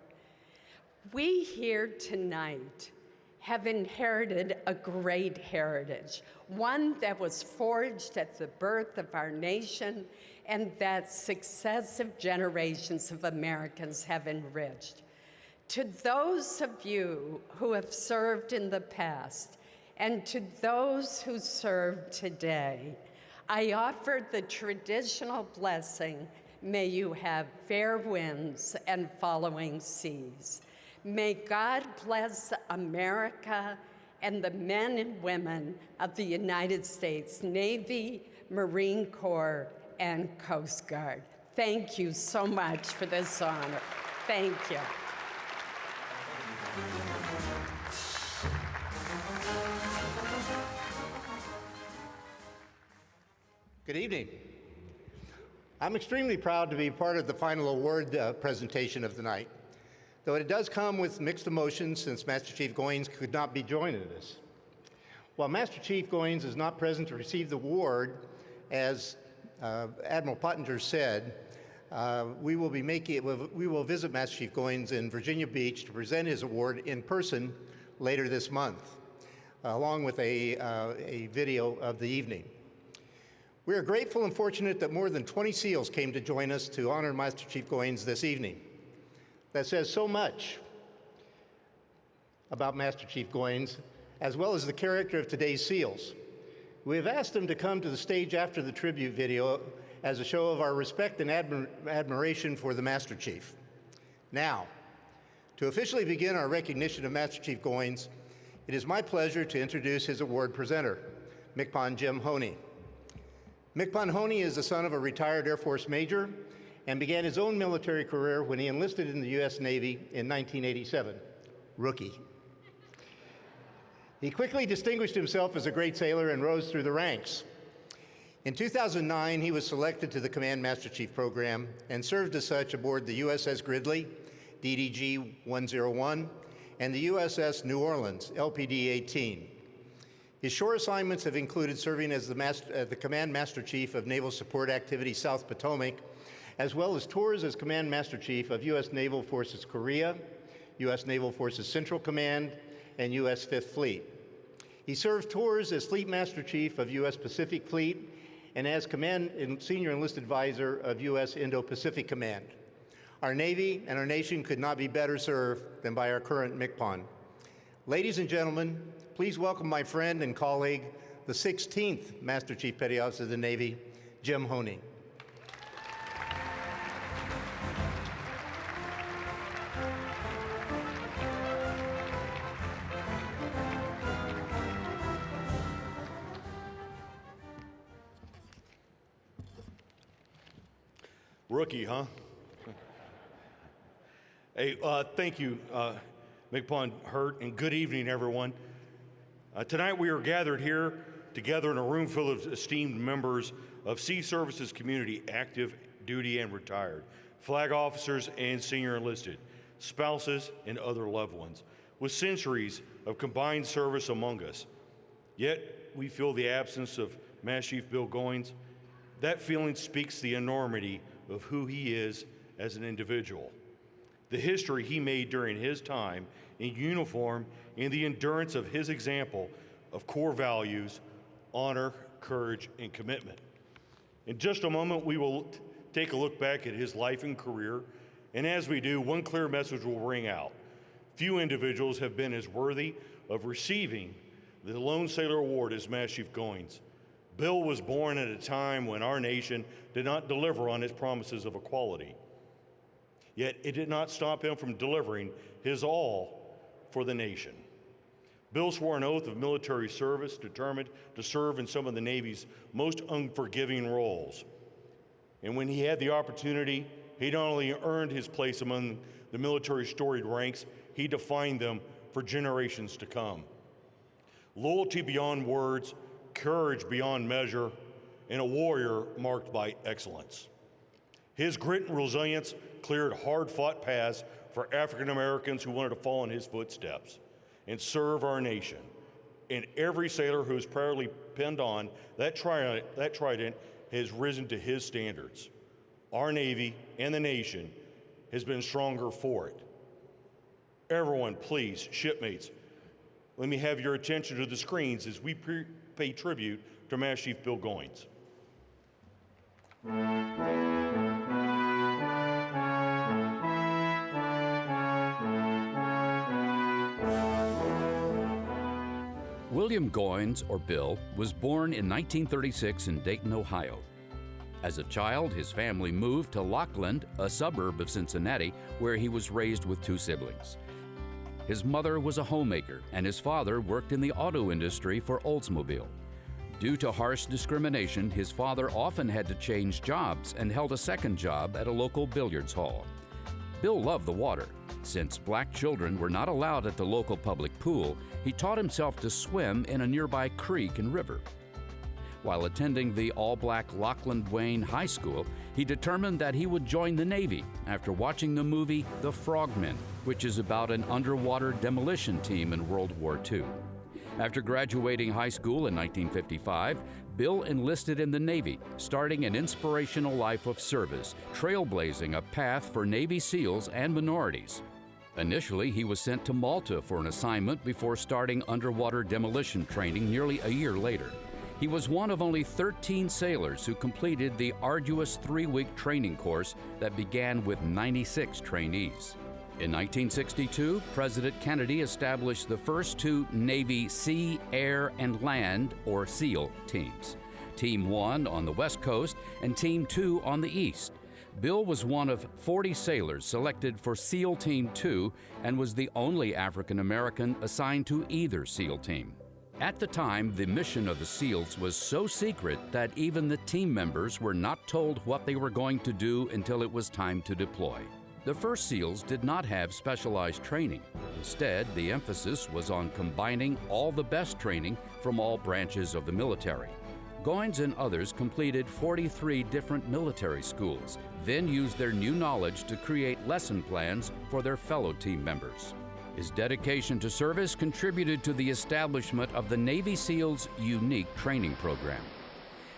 We here tonight have inherited a great heritage, one that was forged at the birth of our nation and that successive generations of Americans have enriched. To those of you who have served in the past and to those who serve today, I offer the traditional blessing, may you have fair winds and following seas. May God bless America and the men and women of the United States Navy, Marine Corps, and Coast Guard. Thank you so much for this honor. Thank you. Good evening. I'm extremely proud to be part of the final award presentation of the night, though it does come with mixed emotions since Master Chief Goins could not be joining us. While Master Chief Goins is not present to receive the award, as Admiral Pottinger said, we will visit Master Chief Goins in Virginia Beach to present his award in person later this month, along with a video of the evening. We are grateful and fortunate that more than 20 SEALs came to join us to honor Master Chief Goins this evening. That says so much about Master Chief Goins, as well as the character of today's SEALs. We have asked them to come to the stage after the tribute video as a show of our respect and admiration for the Master Chief. Now, to officially begin our recognition of Master Chief Goins, it is my pleasure to introduce his award presenter, MCPON Jim Honey. MCPON Honey is the son of a retired Air Force major and began his own military career when he enlisted in the U.S. Navy in 1987. Rookie. He quickly distinguished himself as a great sailor and rose through the ranks. In 2009, he was selected to the Command Master Chief program and served as such aboard the USS Gridley, DDG-101, and the USS New Orleans, LPD-18. His shore assignments have included serving as the Command Master Chief of Naval Support Activity South Potomac, as well as tours as Command Master Chief of U.S. Naval Forces Korea, U.S. Naval Forces Central Command, and U.S. Fifth Fleet. He served tours as Fleet Master Chief of U.S. Pacific Fleet and as Command and Senior Enlisted Advisor of U.S. Indo-Pacific Command. Our Navy and our nation could not be better served than by our current MCPON. Ladies and gentlemen, please welcome my friend and colleague, the 16th Master Chief Petty Officer of the Navy, Jim Honey. Rookie, huh? Hey, thank you, McPon Hurt, and good evening, everyone. Tonight we are gathered here together in a room full of esteemed members of Sea Services community, active duty and retired, flag officers and senior enlisted, spouses and other loved ones, with centuries of combined service among us. Yet we feel the absence of Master Chief Bill Goins. That feeling speaks the enormity of who he is as an individual, the history he made during his time in uniform, and the endurance of his example of core values, honor, courage, and commitment. In just a moment, we will take a look back at his life and career, and as we do, one clear message will ring out. Few individuals have been as worthy of receiving the Lone Sailor Award as Master Chief Goins. Bill was born at a time when our nation did not deliver on its promises of equality. Yet it did not stop him from delivering his all for the nation. Bill swore an oath of military service, determined to serve in some of the Navy's most unforgiving roles. And when he had the opportunity, he not only earned his place among the military storied ranks, he defined them for generations to come. Loyalty beyond words, courage beyond measure, and a warrior marked by excellence. His grit and resilience cleared hard-fought paths for African Americans who wanted to follow in his footsteps and serve our nation. And every sailor who is proudly pinned on that trident has risen to his standards. Our Navy and the nation has been stronger for it. Everyone, please, shipmates, let me have your attention to the screens as we pay tribute to Master Chief Bill Goins. William Goins, or Bill, was born in 1936 in Dayton, Ohio. As a child, his family moved to Lockland, a suburb of Cincinnati, where he was raised with two siblings. His mother was a homemaker, and his father worked in the auto industry for Oldsmobile. Due to harsh discrimination, his father often had to change jobs and held a second job at a local billiards hall. Bill loved the water. Since black children were not allowed at the local public pool, he taught himself to swim in a nearby creek and river. While attending the all-black Lockland Wayne High School, he determined that he would join the Navy after watching the movie The Frogmen, which is about an underwater demolition team in World War II. After graduating high school in 1955, Bill enlisted in the Navy, starting an inspirational life of service, trailblazing a path for Navy SEALs and minorities. Initially, he was sent to Malta for an assignment before starting underwater demolition training nearly a year later. He was one of only 13 sailors who completed the arduous 3-week training course that began with 96 trainees. In 1962, President Kennedy established the first two Navy Sea, Air, and Land, or SEAL, teams. Team 1 on the West Coast and Team 2 on the East. Bill was one of 40 sailors selected for SEAL Team 2 and was the only African American assigned to either SEAL team. At the time, the mission of the SEALs was so secret that even the team members were not told what they were going to do until it was time to deploy. The first SEALs did not have specialized training. Instead, the emphasis was on combining all the best training from all branches of the military. Goins and others completed 43 different military schools, then used their new knowledge to create lesson plans for their fellow team members. His dedication to service contributed to the establishment of the Navy SEALs' unique training program.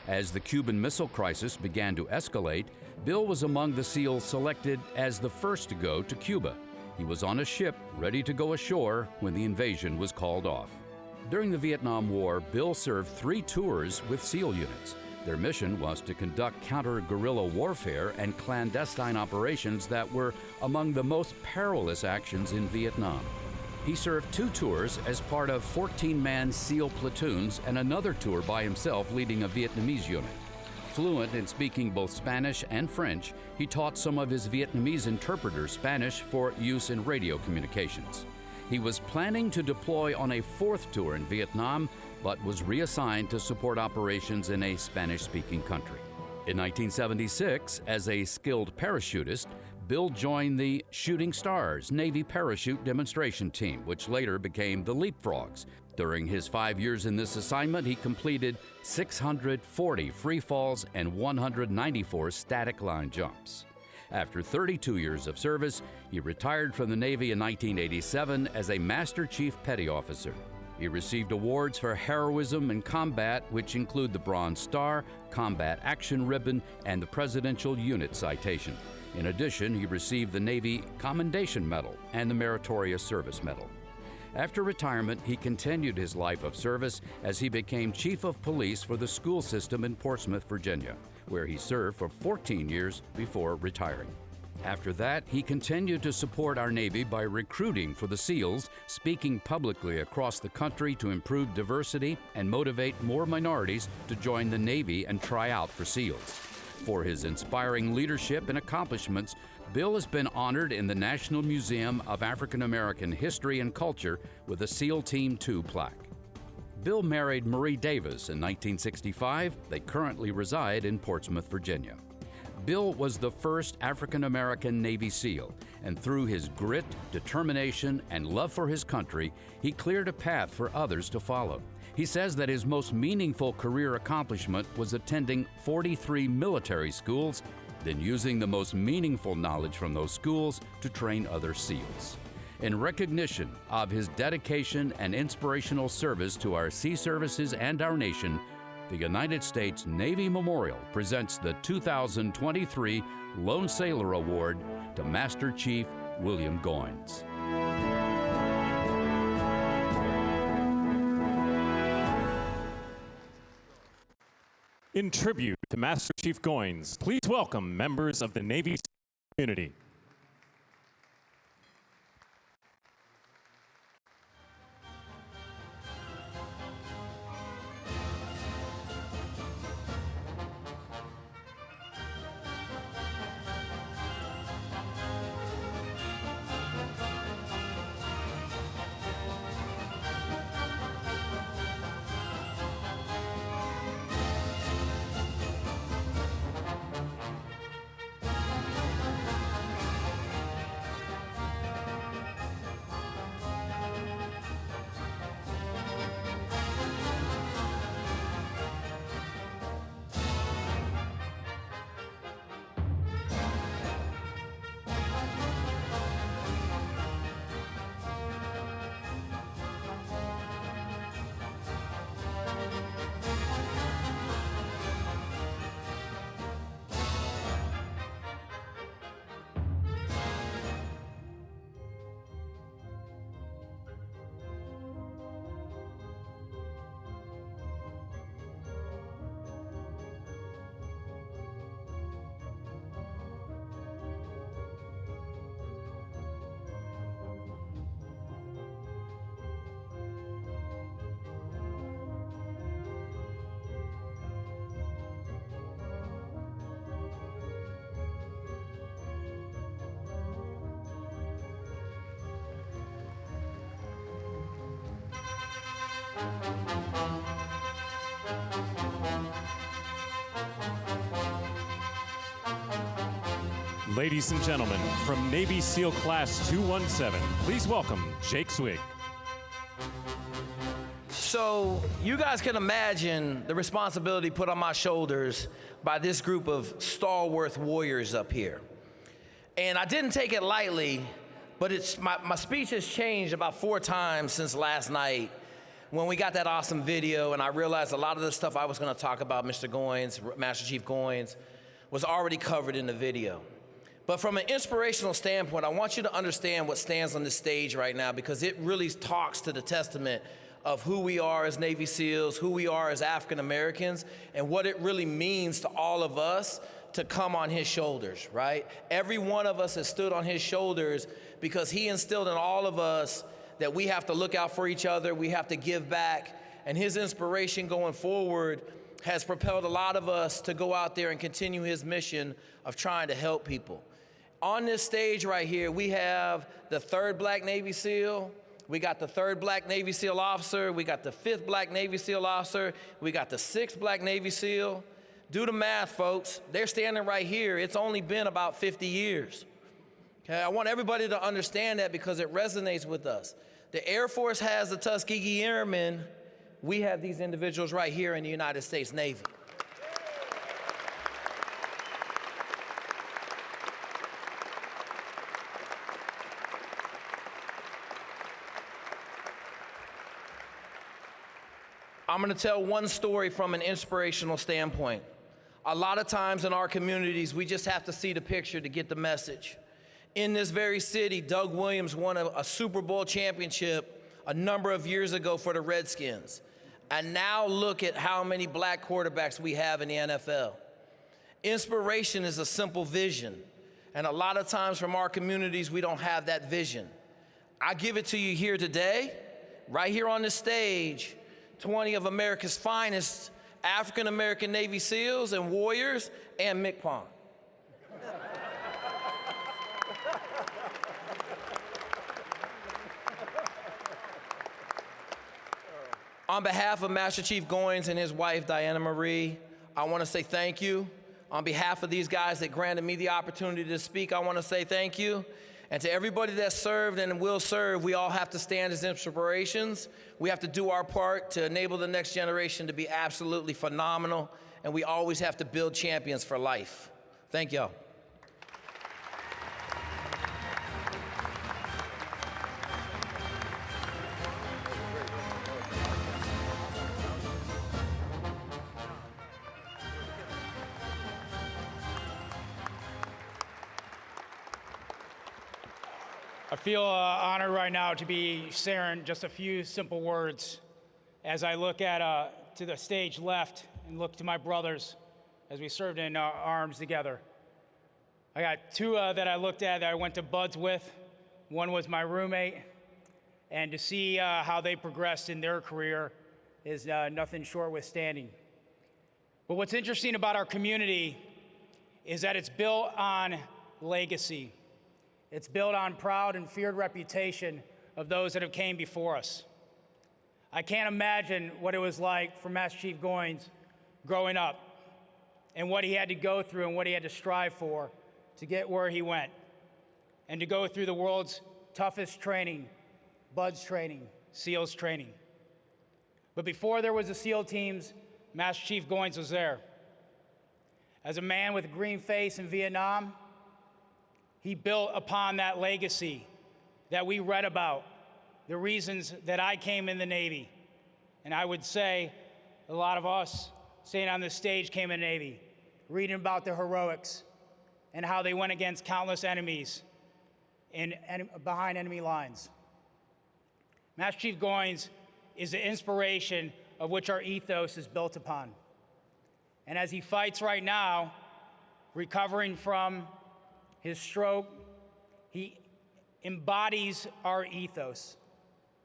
As the Cuban Missile Crisis began to escalate, Bill was among the SEALs selected as the first to go to Cuba. He was on a ship ready to go ashore when the invasion was called off. During the Vietnam War, Bill served 3 tours with SEAL units. Their mission was to conduct counter-guerrilla warfare and clandestine operations that were among the most perilous actions in Vietnam. He served 2 tours as part of 14-man SEAL platoons and another tour by himself leading a Vietnamese unit. Fluent in speaking both Spanish and French, he taught some of his Vietnamese interpreters Spanish for use in radio communications. He was planning to deploy on a 4th tour in Vietnam, but was reassigned to support operations in a Spanish-speaking country. In 1976, as a skilled parachutist, Bill joined the Shooting Stars Navy parachute demonstration team, which later became the Leapfrogs. During his 5 years in this assignment, he completed 640 free falls and 194 static line jumps. After 32 years of service, he retired from the Navy in 1987 as a Master Chief Petty Officer. He received awards for heroism in combat, which include the Bronze Star, Combat Action Ribbon, and the Presidential Unit Citation. In addition, he received the Navy Commendation Medal and the Meritorious Service Medal. After retirement, he continued his life of service as he became Chief of Police for the school system in Portsmouth, Virginia, where he served for 14 years before retiring. After that, he continued to support our Navy by recruiting for the SEALs, speaking publicly across the country to improve diversity and motivate more minorities to join the Navy and try out for SEALs. For his inspiring leadership and accomplishments, Bill has been honored in the National Museum of African American History and Culture with a SEAL Team 2 plaque. Bill married Marie Davis in 1965. They currently reside in Portsmouth, Virginia. Bill was the first African American Navy SEAL, and through his grit, determination, and love for his country, he cleared a path for others to follow. He says that his most meaningful career accomplishment was attending 43 military schools, then using the most meaningful knowledge from those schools to train other SEALs. In recognition of his dedication and inspirational service to our sea services and our nation, the United States Navy Memorial presents the 2023 Lone Sailor Award to Master Chief William Goines. In tribute to Master Chief Goines, please welcome members of the Navy community. Ladies and gentlemen, from Navy SEAL Class 217, please welcome Jake Swig. So you guys can imagine the responsibility put on my shoulders by this group of stalwart warriors up here. And I didn't take it lightly, but my speech has changed about 4 times since last night when we got that awesome video, and I realized a lot of the stuff I was gonna talk about, Mr. Goines, Master Chief Goines, was already covered in the video. But from an inspirational standpoint, I want you to understand what stands on this stage right now, because it really talks to the testament of who we are as Navy SEALs, who we are as African Americans, and what it really means to all of us to come on his shoulders, right? Every one of us has stood on his shoulders because he instilled in all of us that we have to look out for each other, we have to give back, and his inspiration going forward has propelled a lot of us to go out there and continue his mission of trying to help people. On this stage right here, we have the 3rd Black Navy SEAL, we got the 3rd Black Navy SEAL officer, we got the 5th Black Navy SEAL officer, we got the 6th Black Navy SEAL. Do the math, folks. They're standing right here. It's only been about 50 years. Okay, I want everybody to understand that because it resonates with us. The Air Force has the Tuskegee Airmen. We have these individuals right here in the United States Navy. I'm going to tell one story from an inspirational standpoint. A lot of times in our communities, we just have to see the picture to get the message. In this very city, Doug Williams won a Super Bowl championship a number of years ago for the Redskins. And now look at how many black quarterbacks we have in the NFL. Inspiration is a simple vision. And a lot of times from our communities, we don't have that vision. I give it to you here today, right here on this stage, 20 of America's finest African-American Navy SEALs and warriors and MCPON. On behalf of Master Chief Goins and his wife, Diana Marie, I want to say thank you. On behalf of these guys that granted me the opportunity to speak, I want to say thank you. And to everybody that served and will serve, we all have to stand as inspirations. We have to do our part to enable the next generation to be absolutely phenomenal. And we always have to build champions for life. Thank y'all. I feel honored right now to be sharing just a few simple words as I look at to the stage left and look to my brothers as we served in arms together. I got two that I looked at that I went to Buds with. One was my roommate, and to see how they progressed in their career is nothing short withstanding. But what's interesting about our community is that it's built on legacy. It's built on proud and feared reputation of those that have came before us. I can't imagine what it was like for Master Chief Goins growing up and what he had to go through and what he had to strive for to get where he went and to go through the world's toughest training, Buds training, SEALs training. But before there was the SEAL teams, Master Chief Goins was there. As a man with a green face in Vietnam, he built upon that legacy that we read about, the reasons that I came in the Navy. And I would say a lot of us sitting on this stage came in the Navy, reading about the heroics and how they went against countless enemies behind enemy lines. Master Chief Goins is the inspiration of which our ethos is built upon. And as he fights right now, recovering from his stroke, he embodies our ethos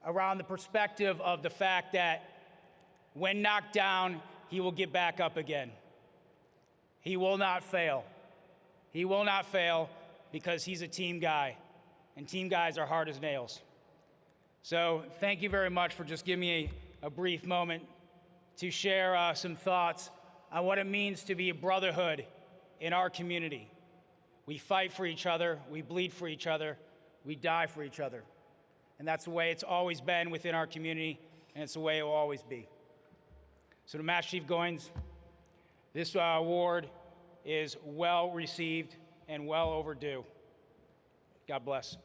around the perspective of the fact that when knocked down, he will get back up again. He will not fail. He will not fail because he's a team guy, and team guys are hard as nails. So thank you very much for just giving me a brief moment to share some thoughts on what it means to be a brotherhood in our community. We fight for each other, we bleed for each other, we die for each other. And that's the way it's always been within our community, and it's the way it will always be. So to Master Chief Goins, this award is well received and well overdue. God bless.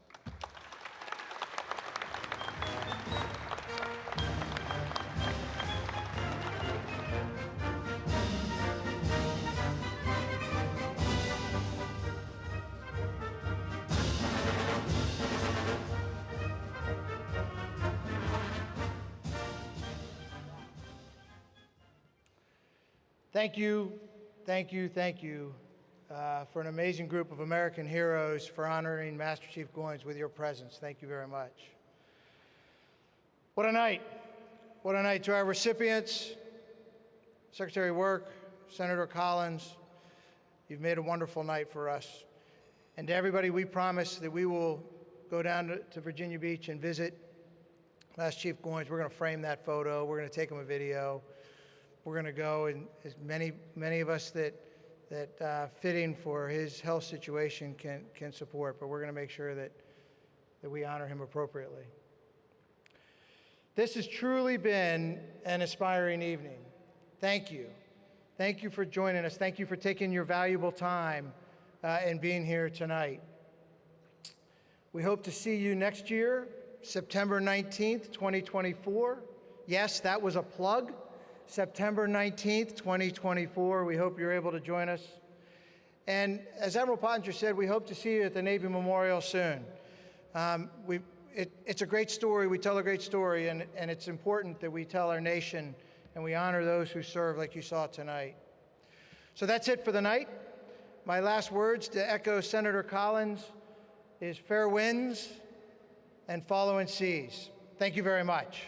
Thank you, thank you, thank you for an amazing group of American heroes for honoring Master Chief Goins with your presence. Thank you very much. What a night. What a night to our recipients, Secretary of Work, Senator Collins. You've made a wonderful night for us. And to everybody, we promise that we will go down to Virginia Beach and visit Master Chief Goins. We're going to frame that photo. We're going to take him a video. We're going to go, and as many of us that fitting for his health situation can support, but we're going to make sure that we honor him appropriately. This has truly been an inspiring evening. Thank you. Thank you for joining us. Thank you for taking your valuable time and being here tonight. We hope to see you next year, September 19th, 2024. Yes, that was a plug. September 19th, 2024. We hope you're able to join us. And as Admiral Pottinger said, we hope to see you at the Navy Memorial soon. It's a great story. We tell a great story, and it's important that we tell our nation and we honor those who serve like you saw tonight. So that's it for the night. My last words to echo Senator Collins is fair winds and following seas. Thank you very much.